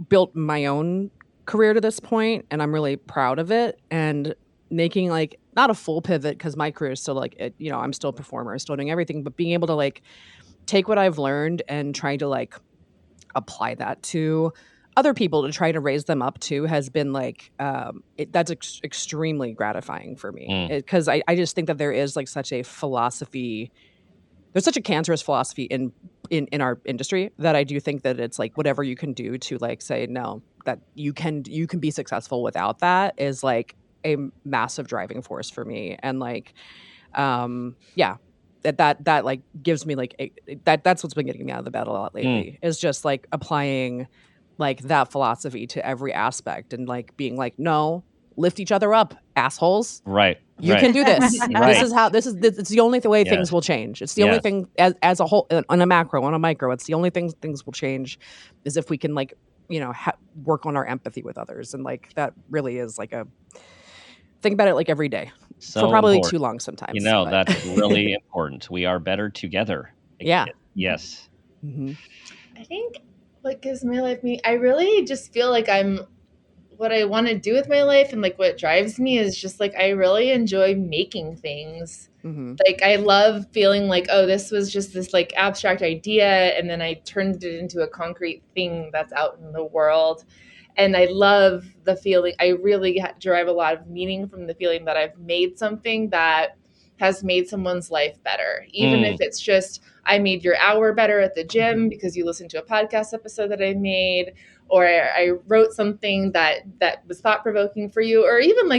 built my own career to this point, and I'm really proud of it. And making not a full pivot, because my career is still I'm still a performer, still doing everything, but being able to take what I've learned and try to apply that to other people to try to raise them up too has been that's extremely gratifying for me, because I just think that there is such a philosophy. There's such a cancerous philosophy in our industry that I do think that it's whatever you can do to say no, that you can be successful without that is a massive driving force for me. And that gives me that's what's been getting me out of the bed a lot lately, is just applying that philosophy to every aspect, and being no, lift each other up, assholes. Right. You can do this. Right. It's the only way things will change. It's the only thing as a whole, on a macro, on a micro, it's the only thing things will change is if we can work on our empathy with others. And that really is think about it every day, So for probably important. too long sometimes. That's really important. We are better together. Yeah. Yes. Mm-hmm. I think what gives my life meaning, I really just feel what I want to do with my life, and what drives me is just I really enjoy making things. Mm-hmm. I love feeling oh, this was just this abstract idea, and then I turned it into a concrete thing that's out in the world. And I love the feeling. I really derive a lot of meaning from the feeling that I've made something that has made someone's life better. Even if it's just, I made your hour better at the gym because you listened to a podcast episode that I made, or I wrote something that was thought-provoking for you, or even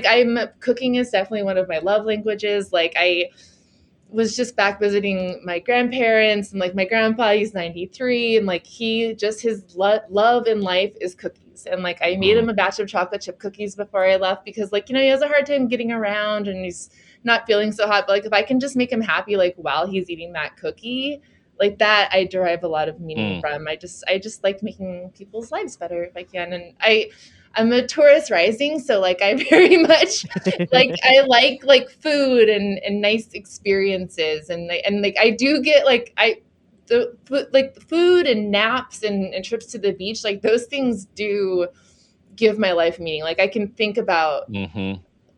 cooking is definitely one of my love languages. I was just back visiting my grandparents, and my grandpa, he's 93, and his love in life is cookies. And I made him a batch of chocolate chip cookies before I left because he has a hard time getting around, and he's not feeling so hot, but like if I can just make him happy, like while he's eating that cookie, like that, I derive a lot of meaning from. I just like making people's lives better if I can. And I'm a Taurus rising, so like I very much like I like food and nice experiences, and like I do get like the food and naps and trips to the beach, like those things do give my life meaning. Like I can think about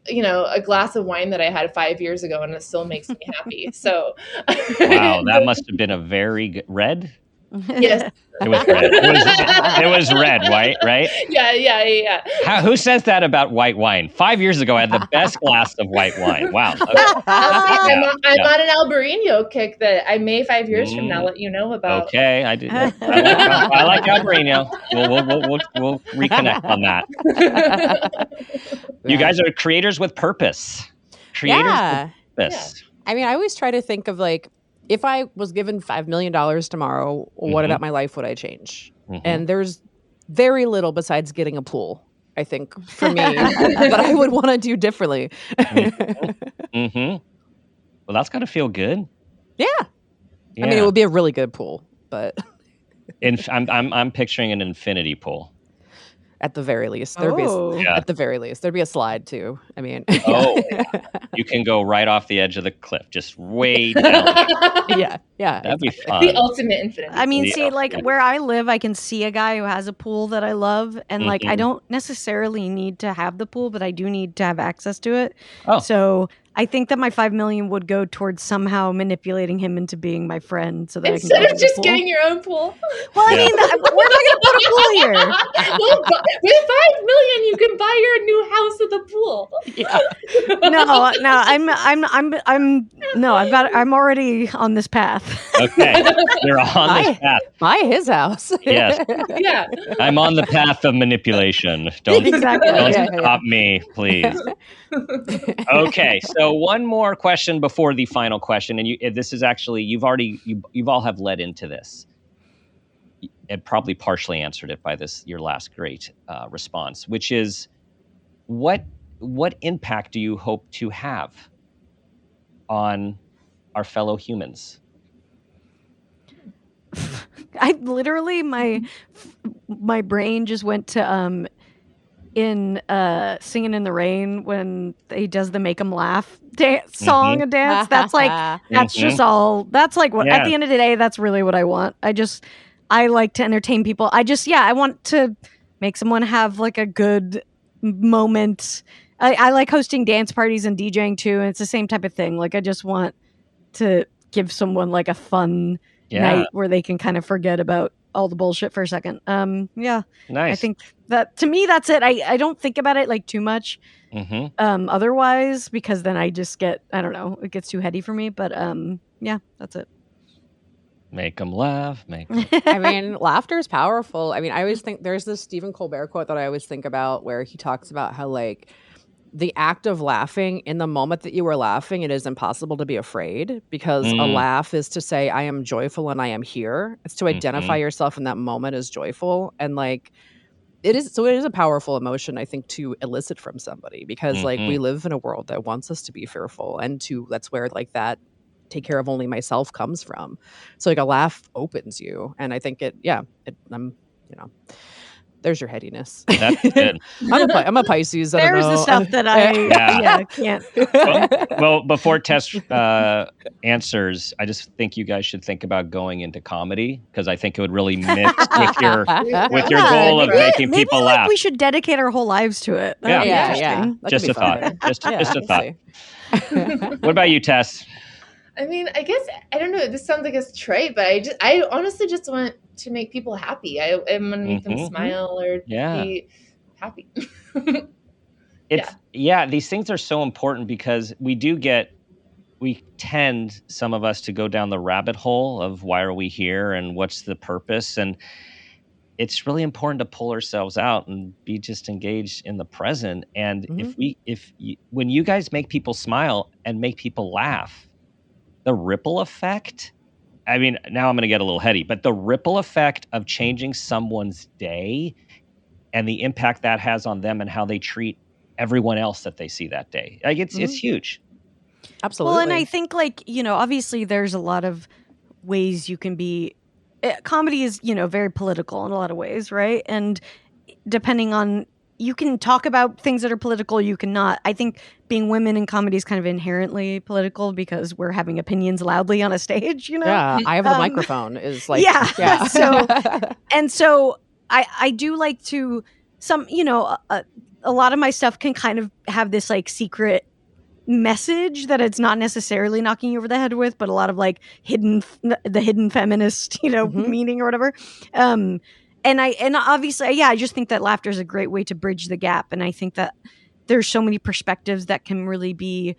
you know, a glass of wine that I had 5 years ago and it still makes me happy. So wow, that must have been a very good red. Yes. It was red. It was red, white, right? Yeah. Who says that about white wine? 5 years ago, I had the best glass of white wine. Wow. Okay. I'm on an Albarino kick that I may 5 years from now let you know about. Okay, I do. I like Albarino. We'll reconnect on that. You guys are creators with purpose. Creators with purpose. Yeah. I mean, I always try to think of like, if I was given $5 million tomorrow, what about my life would I change? And there's very little besides getting a pool, I think, for me, that I would want to do differently. Well, that's got to feel good. Yeah. I mean, it would be a really good pool, but I'm picturing an infinity pool. At the very least, there'd be a slide too. I mean, you can go right off the edge of the cliff, just way down. yeah, that'd be fun. The ultimate infinity. I mean, see, like where I live, I can see a guy who has a pool that I love, and like I don't necessarily need to have the pool, but I do need to have access to it. So I think that my $5 million would go towards somehow manipulating him into being my friend, so that instead I can of just getting your own pool. Well, I mean, we're not going to put a pool here. Well, with $5 million, you can buy your new house with a pool. Yeah. I'm already on this path. Okay, you're on this path. Buy his house. Yes. Yeah. I'm on the path of manipulation. Don't stop me, please. Okay, so one more question before the final question, and this is actually you've all have led into this. And probably partially answered it by your last great response, which is what impact do you hope to have on our fellow humans? I literally my brain just went to in Singing in the Rain when he does the make 'em laugh song and dance. That's like just all. That's like what at the end of the day, that's really what I want. I like to entertain people. I want to make someone have like a good moment. I like hosting dance parties and DJing too, and it's the same type of thing. Like I just want to give someone like a fun night where they can kind of forget about all the bullshit for a second. Nice. I think that to me that's it. I don't think about it like too much otherwise, because then I just get, I don't know, it gets too heady for me, but that's it. Make them laugh. I mean, laughter is powerful. I mean, I always think there's this Stephen Colbert quote that I always think about where he talks about how like the act of laughing, in the moment that you are laughing, it is impossible to be afraid, because a laugh is to say, I am joyful and I am here. It's to identify yourself in that moment as joyful. And like, it is a powerful emotion, I think, to elicit from somebody, because like we live in a world that wants us to be fearful, and that's where like that take care of only myself comes from. So like a laugh opens you. And I think there's your headiness. That's good. I'm a Pisces. There's the stuff that I can't. Well, before Tess answers, I just think you guys should think about going into comedy, because I think it would really mix with your goal of making people laugh. We should dedicate our whole lives to it. Yeah. Just a thought. Just a thought. What about you, Tess? I mean, I guess, I don't know, this sounds like it's trite, but I honestly just want to make people happy. I want to make them smile or be happy. These things are so important, because we tend, some of us, to go down the rabbit hole of why are we here and what's the purpose. And it's really important to pull ourselves out and be just engaged in the present. And when you guys make people smile and make people laugh, the ripple effect, I mean, now I'm going to get a little heady, but the ripple effect of changing someone's day and the impact that has on them and how they treat everyone else that they see that day, like it's huge. Absolutely. Well, and I think like, obviously there's a lot of ways you can be comedy is, very political in a lot of ways, right? And depending on you can talk about things that are political, you cannot. I think being women in comedy is kind of inherently political because we're having opinions loudly on a stage, Yeah, I have the microphone is like yeah. So I do like to a lot of my stuff can kind of have this like secret message that it's not necessarily knocking you over the head with, but a lot of like the hidden feminist, meaning or whatever. And obviously, I just think that laughter is a great way to bridge the gap. And I think that there's so many perspectives that can really be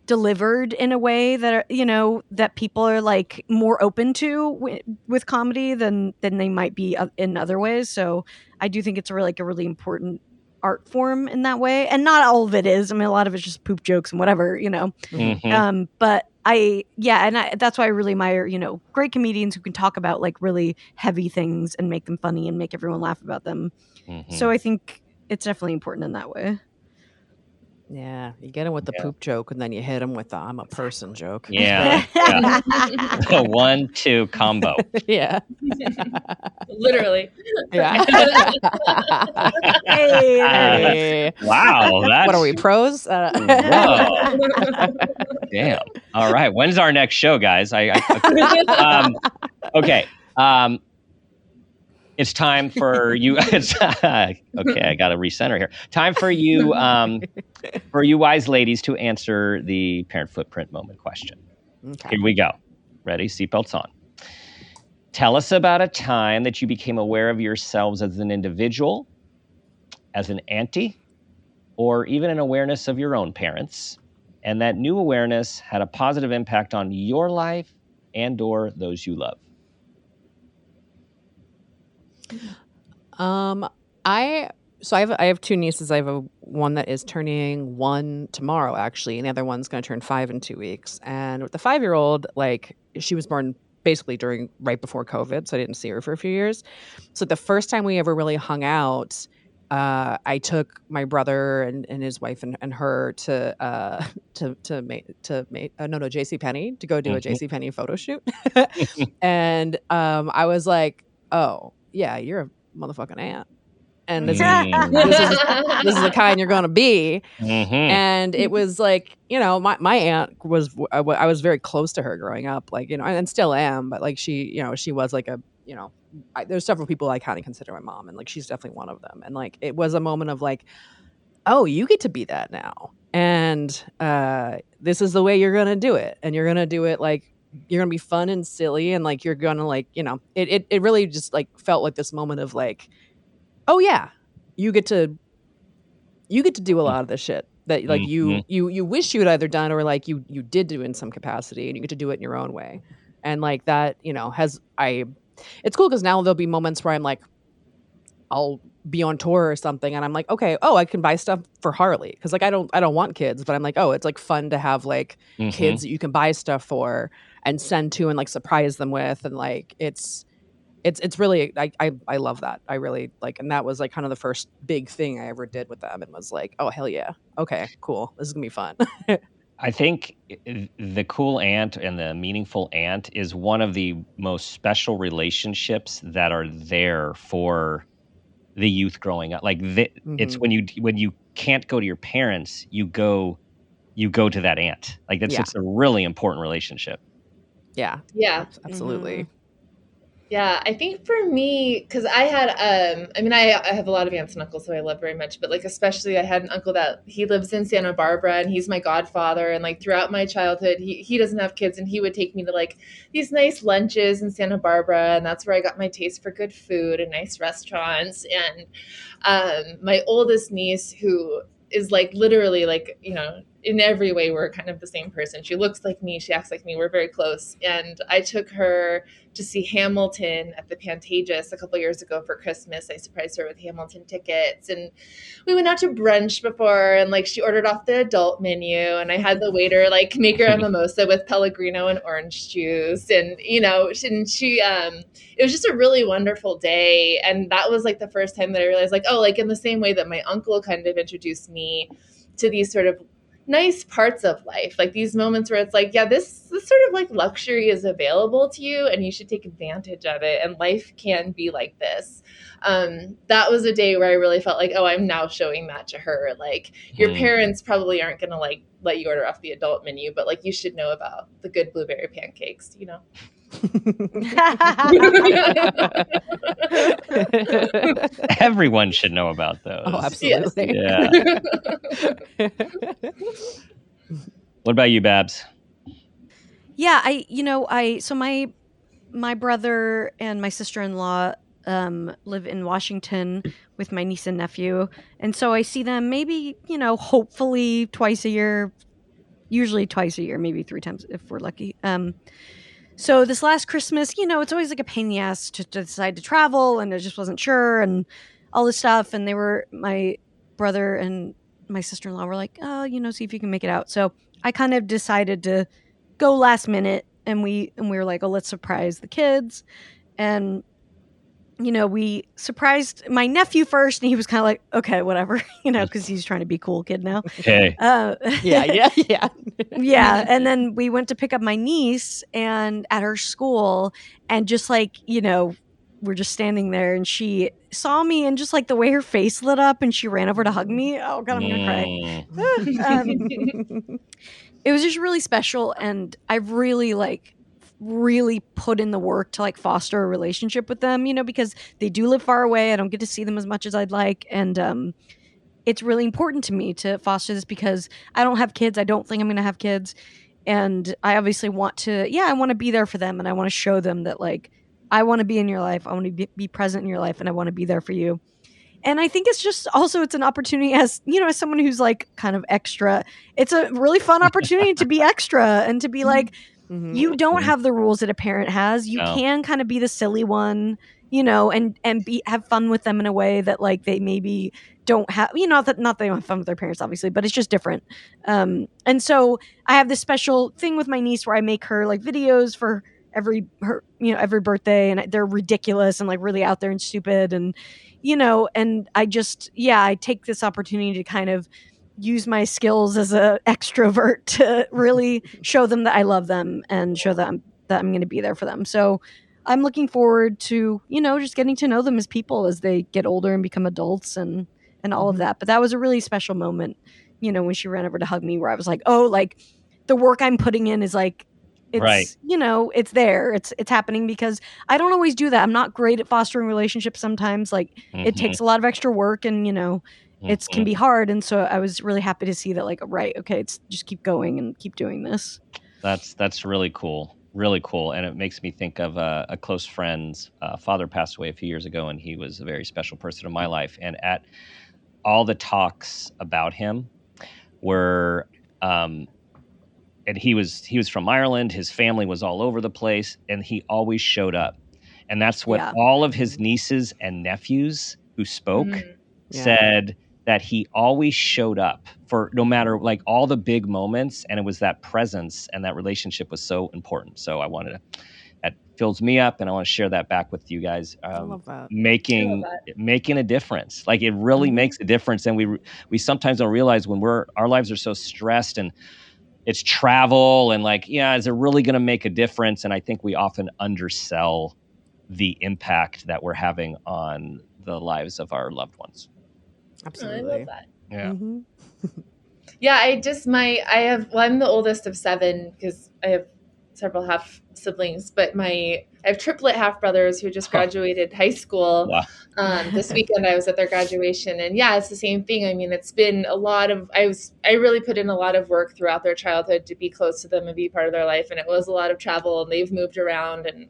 delivered in a way that are, that people are like more open to with comedy than they might be in other ways. So I do think it's a really important art form in that way, and not all of it is. I mean, a lot of it's just poop jokes and whatever, But that's why I really admire, great comedians who can talk about like really heavy things and make them funny and make everyone laugh about them. So I think it's definitely important in that way. Yeah, you get him with the poop joke, and then you hit him with the "I'm a person" joke. Yeah, a 1-2 combo. Yeah, literally. Yeah. Hey. Wow, What are we, pros? Whoa. Damn. All right. When's our next show, guys? Okay. It's time for you. Okay, I got to recenter here. Time for you, wise ladies, to answer the parent footprint moment question. Okay. Here we go. Ready? Seatbelts on. Tell us about a time that you became aware of yourselves as an individual, as an auntie, or even an awareness of your own parents, and that new awareness had a positive impact on your life and/or those you love. I have two nieces. I have one that is turning 1 tomorrow, actually, and the other one's going to turn 5 in 2 weeks. And with the 5-year-old, like, she was born basically right before COVID, so I didn't see her for a few years. So the first time we ever really hung out, I took my brother and his wife and her to JCPenney to go do a JCPenney photo shoot. And I was like, oh yeah, you're a motherfucking aunt, and this is the kind you're gonna be. And it was like, my aunt I was very close to her growing up, like, and still am, but like she was like there's several people I kind of consider my mom, and like she's definitely one of them. And like it was a moment of like, oh, you get to be that now, and this is the way you're gonna do it, and you're gonna do it like you're gonna be fun and silly, and like you're gonna like it really just like felt like this moment of like, oh yeah, you get to do a lot of this shit that like you wish you had either done or like you did do in some capacity, and you get to do it in your own way. And like that, it's cool because now there'll be moments where I'm like, I'll be on tour or something, and I'm like, okay, I can buy stuff for Harley because like I don't want kids, but I'm like, oh, it's like fun to have like kids that you can buy stuff for and send to and like surprise them with, and like it's really I love that. I really like, and that was like kind of the first big thing I ever did with them, and was like, oh hell yeah, okay, cool, this is gonna be fun. I think the cool aunt and the meaningful aunt is one of the most special relationships that are there for the youth growing up. Like it's when you can't go to your parents, you go to that aunt. Like it's a really important relationship. Yeah. Absolutely. Yeah, I think for me, because I had, I have a lot of aunts and uncles who I love very much, but like especially I had an uncle that he lives in Santa Barbara, and he's my godfather. And like throughout my childhood, he doesn't have kids, and he would take me to like these nice lunches in Santa Barbara, and that's where I got my taste for good food and nice restaurants. And my oldest niece, who is like literally like, in every way we're kind of the same person. She looks like me, she acts like me, we're very close. And I took her to see Hamilton at the Pantages a couple years ago for Christmas. I surprised her with Hamilton tickets, and we went out to brunch before, and like she ordered off the adult menu, and I had the waiter like make her a mimosa with Pellegrino and orange juice, and she it was just a really wonderful day. And that was like the first time that I realized like, oh, like in the same way that my uncle kind of introduced me to these sort of nice parts of life, like these moments where it's like, yeah, this sort of like luxury is available to you and you should take advantage of it, and life can be like this. That was a day where I really felt like, oh, I'm now showing that to her. Like, your parents probably aren't going to like let you order off the adult menu, but like you should know about the good blueberry pancakes, you know? Everyone should know about those. Oh, absolutely. Yes. Yeah. What about you, Babs? Yeah, so my brother and my sister-in-law live in Washington with my niece and nephew. And so I see them maybe, hopefully twice a year, usually twice a year, maybe 3 times if we're lucky. So this last Christmas, it's always like a pain in the ass to decide to travel, and I just wasn't sure and all this stuff. And my brother and my sister-in-law were like, oh, see if you can make it out. So I kind of decided to go last minute, and we were like, oh, let's surprise the kids. And we surprised my nephew first, and he was kind of like, okay, whatever, because he's trying to be a cool kid now. Okay. Yeah. Yeah. And then we went to pick up my niece and at her school, and just like, we're just standing there, and she saw me, and just like the way her face lit up, and she ran over to hug me. Oh God, I'm gonna cry. It was just really special, and I've really put in the work to like foster a relationship with them, because they do live far away. I don't get to see them as much as I'd like. And it's really important to me to foster this because I don't have kids. I don't think I'm going to have kids. And I obviously want to, I want to be there for them. And I want to show them that like, I want to be in your life. I want to be present in your life, and I want to be there for you. And I think it's just also, it's an opportunity as someone who's like kind of extra. It's a really fun opportunity to be extra and to be like, you don't have the rules that a parent has. You can kind of be the silly one, and have fun with them in a way that like they maybe don't have, not that they don't have fun with their parents, obviously, but it's just different. And so I have this special thing with my niece where I make her like videos for every birthday, and they're ridiculous and like really out there and stupid. And, and I just, I take this opportunity to kind of use my skills as an extrovert to really show them that I love them and show them that I'm going to be there for them. So I'm looking forward to, just getting to know them as people as they get older and become adults and all of that. But that was a really special moment, when she ran over to hug me, where I was like, oh, like the work I'm putting in is like, it's, right. It's there. It's happening because I don't always do that. I'm not great at fostering relationships sometimes. Like it takes a lot of extra work, and, it can be hard. And so I was really happy to see that, like, right, okay, it's just keep going and keep doing this. That's really cool. Really cool. And it makes me think of a close friend's father passed away a few years ago, and he was a very special person in my life. And at all the talks about him were, and he was from Ireland. His family was all over the place, and he always showed up. And that's what all of his nieces and nephews who spoke said, that he always showed up for no matter like all the big moments. And it was that presence, and that relationship was so important. So that fills me up, and I want to share that back with you guys. I love that. Making a difference. Like it really makes a difference. And we sometimes don't realize when our lives are so stressed, and it's travel, and like, is it really going to make a difference? And I think we often undersell the impact that we're having on the lives of our loved ones. Absolutely. I love that. Yeah. Yeah, I'm the oldest of 7 because I have several half siblings, but I have triplet half brothers who just graduated high school. Wow. This weekend I was at their graduation, and it's the same thing. I mean, it's been a lot of, I really put in a lot of work throughout their childhood to be close to them and be part of their life. And it was a lot of travel, and they've moved around, and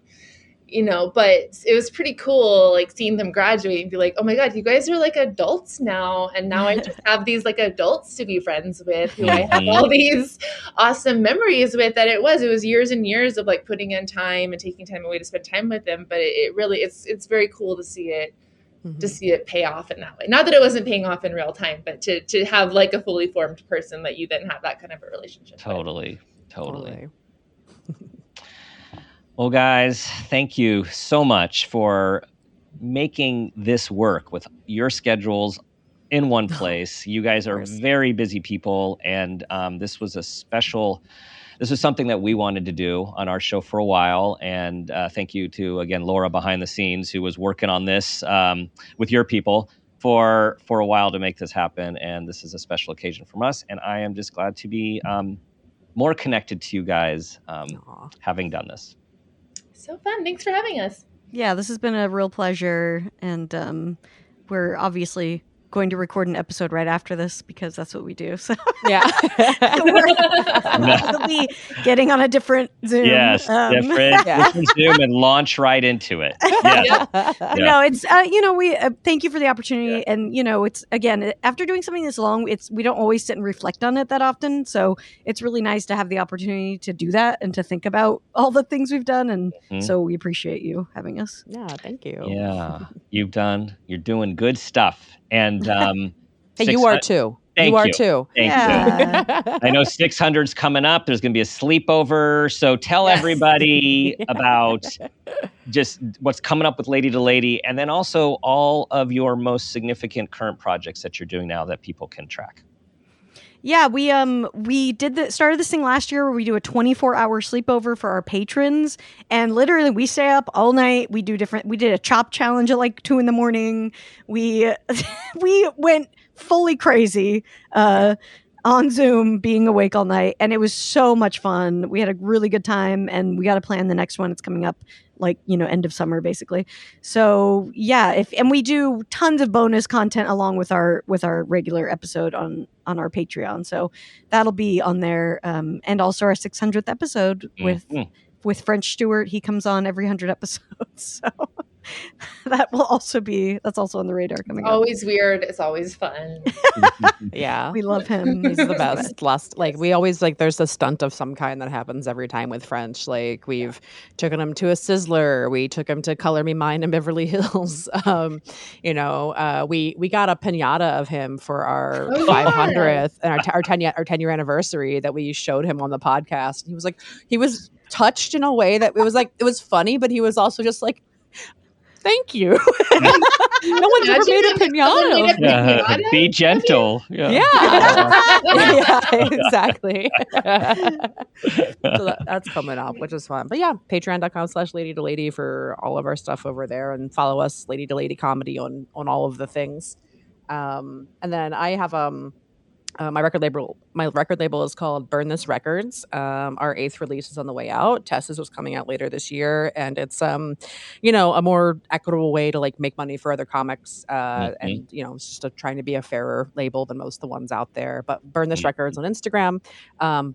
but it was pretty cool, like seeing them graduate and be like, oh my God, you guys are like adults now. And now I just have these like adults to be friends with who I have all these awesome memories with. That it was years and years of like putting in time and taking time away to spend time with them. But it really, it's very cool to see it pay off in that way. Not that it wasn't paying off in real time, but to have like a fully formed person that you then have that kind of a relationship with. Totally. Well, guys, thank you so much for making this work with your schedules, in one place. You guys are very busy people, and this was something that we wanted to do on our show for a while. And thank you to, again, Laura behind the scenes, who was working on this with your people for a while to make this happen. And this is a special occasion from us. And I am just glad to be more connected to you guys having done this. So fun. Thanks for having us. Yeah, this has been a real pleasure. And we're obviously going to record an episode right after this because that's what we do. So yeah, we'll be getting on a different Zoom. Yes, different Zoom and launch right into it. Yeah. No, it's we thank you for the opportunity, and it's again after doing something this long, we don't always sit and reflect on it that often. So it's really nice to have the opportunity to do that and to think about all the things we've done, and so we appreciate you having us. Yeah, thank you. Yeah, you're doing good stuff. And hey, you are too. Thank you. Too. Thank you. I know 600's coming up. There's going to be a sleepover. So tell everybody about just what's coming up with Lady to Lady, and then also all of your most significant current projects that you're doing now that people can track. Yeah, we started this thing last year where we do a 24-hour sleepover for our patrons, and literally we stay up all night. We did a chop challenge at like 2 a.m. We went fully crazy on Zoom, being awake all night, and it was so much fun. We had a really good time, and we got to plan the next one. It's coming up end of summer basically. So yeah, and we do tons of bonus content along with our regular episode on our Patreon. So that'll be on there. And also our 600th episode with French Stewart. He comes on every 100 episodes. So that's also on the radar coming up. Always weird. It's always fun. Yeah. We love him. He's the best. We always there's a stunt of some kind that happens every time with French. We've taken him to a Sizzler. We took him to Color Me Mine in Beverly Hills. We got a piñata of him for our 500th and our 10-year anniversary that we showed him on the podcast. He was touched in a way that it was funny, but he was also just like, thank you. No one's ever made a piñata. Be gentle. Yeah, exactly. So that's coming up, which is fun. But yeah, patreon.com/LadyToLady for all of our stuff over there, and follow us, Lady to Lady Comedy, on all of the things. And then I have my record label is called Burn This Records. Our 8th release is on the way out. Tess's was coming out later this year, and it's a more equitable way to make money for other comics, and it's just trying to be a fairer label than most of the ones out there. But Burn This Records on Instagram.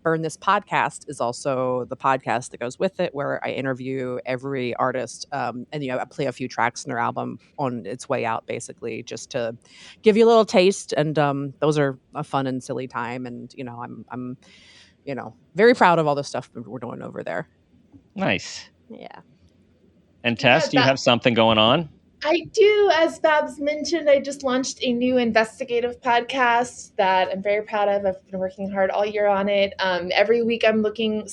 Burn This Podcast is also the podcast that goes with it, where I interview every artist, and I play a few tracks in their album on its way out, basically, just to give you a little taste. And those are a fun and silly time, and I'm very proud of all the stuff we're doing over there. Nice. Yeah. And Tess, do you have something going on? I do. As Babs mentioned, I just launched a new investigative podcast that I'm very proud of. I've been working hard all year on it. Every week I'm taking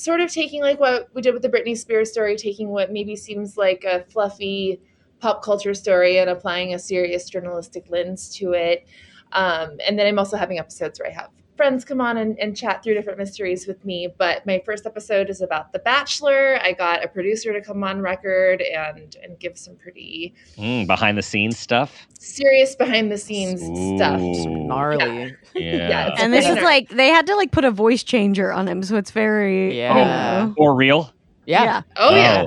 what we did with the Britney Spears story, taking what maybe seems like a fluffy pop culture story and applying a serious journalistic lens to it. And then I'm also having episodes where I have friends come on and chat through different mysteries with me. But my first episode is about The Bachelor. I got a producer to come on record and give some pretty behind the scenes stuff. Serious behind the scenes stuff. Gnarly. Yeah. And this is they had to put a voice changer on him, so it's very or real. Yeah. Oh yeah.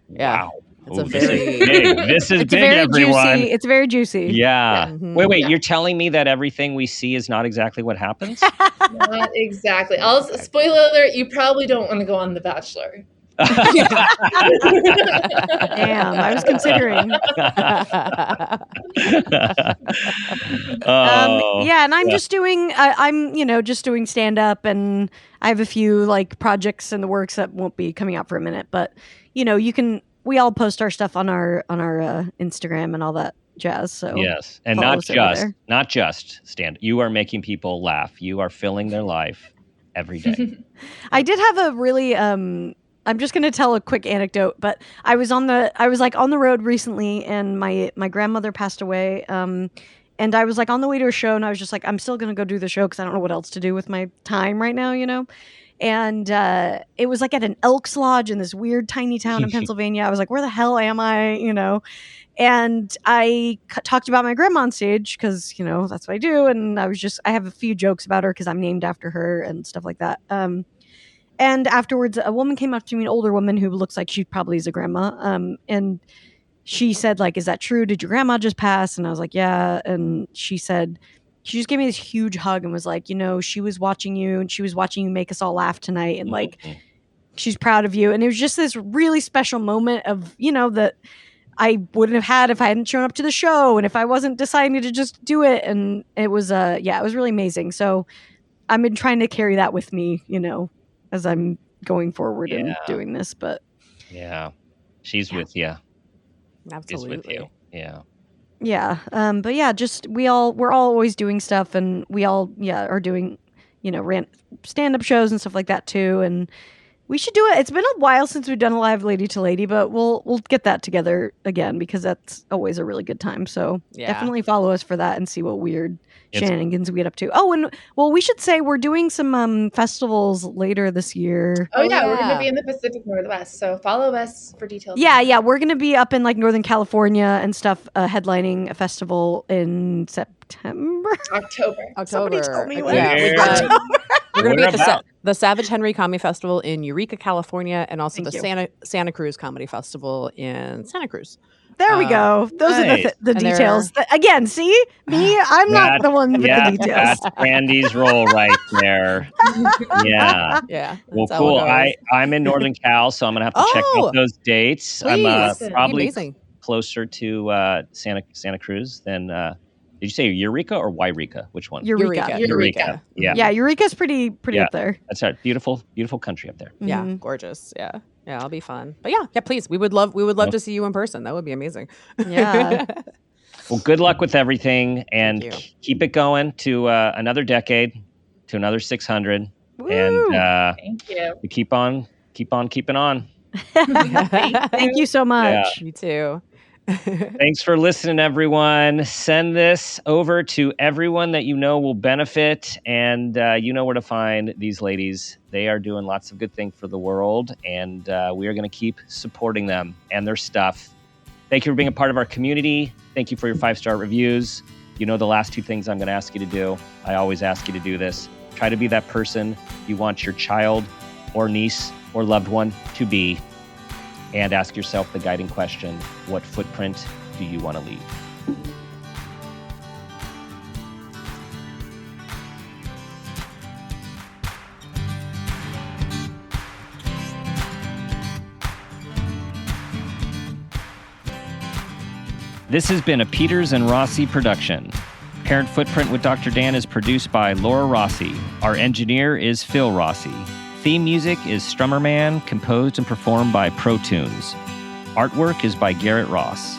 Wow. It's a very big. This is big, everyone. Juicy. It's very juicy. Yeah. Mm-hmm. Wait, you're telling me that everything we see is not exactly what happens? Not exactly. Spoiler alert, you probably don't want to go on The Bachelor. Damn, I was considering. And I'm just doing just doing stand up, and I have a few projects in the works that won't be coming out for a minute, but we all post our stuff on our Instagram and all that jazz. So yes, and not just stand. You are making people laugh. You are filling their life every day. I did have a really I'm just going to tell a quick anecdote, but I was on the road recently, and my grandmother passed away. And I was like on the way to a show, and I was just like, I'm still going to go do the show because I don't know what else to do with my time right now, And it was like at an Elks Lodge in this weird tiny town in Pennsylvania. I was like, where the hell am I, And I talked about my grandma on stage because, that's what I do. And I have a few jokes about her because I'm named after her and stuff like that. And afterwards, a woman came up to me, an older woman who looks like she probably is a grandma. And she said, like, is that true? Did your grandma just pass? And I was like, yeah. And she just gave me this huge hug and was like, she was watching you and she was watching you make us all laugh tonight. And like, she's proud of you. And it was just this really special moment of, that I wouldn't have had if I hadn't shown up to the show and if I wasn't deciding to just do it. And it was, it was really amazing. So I've been trying to carry that with me, as I'm going forward and doing this. But yeah, she's with you. Absolutely. She's with you. Yeah. Yeah. But yeah, just we're all always doing stuff, and we all are doing, stand-up shows and stuff like that too. And we should do it. It's been a while since we've done a live Lady to Lady, but we'll get that together again because that's always a really good time. So definitely follow us for that and see what weird shenanigans we get up to. Oh, and we should say we're doing some festivals later this year. We're going to be in the Pacific Northwest, so follow us for details. Yeah, we're going to be up in like Northern California and stuff, headlining a festival in October. Somebody told me We're going to be at the Savage Henry Comedy Festival in Eureka, California, and also Santa Cruz Comedy Festival in Santa Cruz. There we go. Those are the details. Again, see? Me, I'm not the one with the details. That's Brandie's role right there. Yeah. Yeah. Well, cool. I'm in Northern Cal, so I'm going to have to check out those dates. Please. I'm probably closer to Santa Cruz than... did you say Eureka or Yreka? Which one? Eureka. Yeah, Eureka's pretty up there. That's right. Beautiful, beautiful country up there. Yeah, gorgeous. Yeah, it'll be fun. But yeah, please. We would love to see you in person. That would be amazing. Yeah. Well, good luck with everything, and keep it going to another decade, to another 600. Woo! And thank you. We keep on keeping on. Thank you so much. Yeah. You too. Thanks for listening, everyone. Send this over to everyone that you know will benefit, and you know where to find these ladies. They are doing lots of good things for the world, and we are going to keep supporting them and their stuff. Thank you for being a part of our community. Thank you for your 5-star reviews. You know the last 2 things I'm going to ask you to do. I always ask you to do this. Try to be that person you want your child or niece or loved one to be. And ask yourself the guiding question, what footprint do you want to leave? This has been a Peters and Rossi production. Parent Footprint with Dr. Dan is produced by Laura Rossi. Our engineer is Phil Rossi. Theme music is Strummerman, composed and performed by Pro Tunes. Artwork is by Garrett Ross.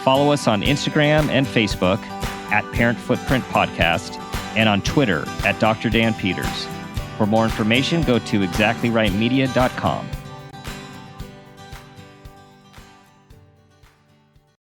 Follow us on Instagram and Facebook at Parent Footprint Podcast and on Twitter at Dr. Dan Peters. For more information, go to exactlyrightmedia.com.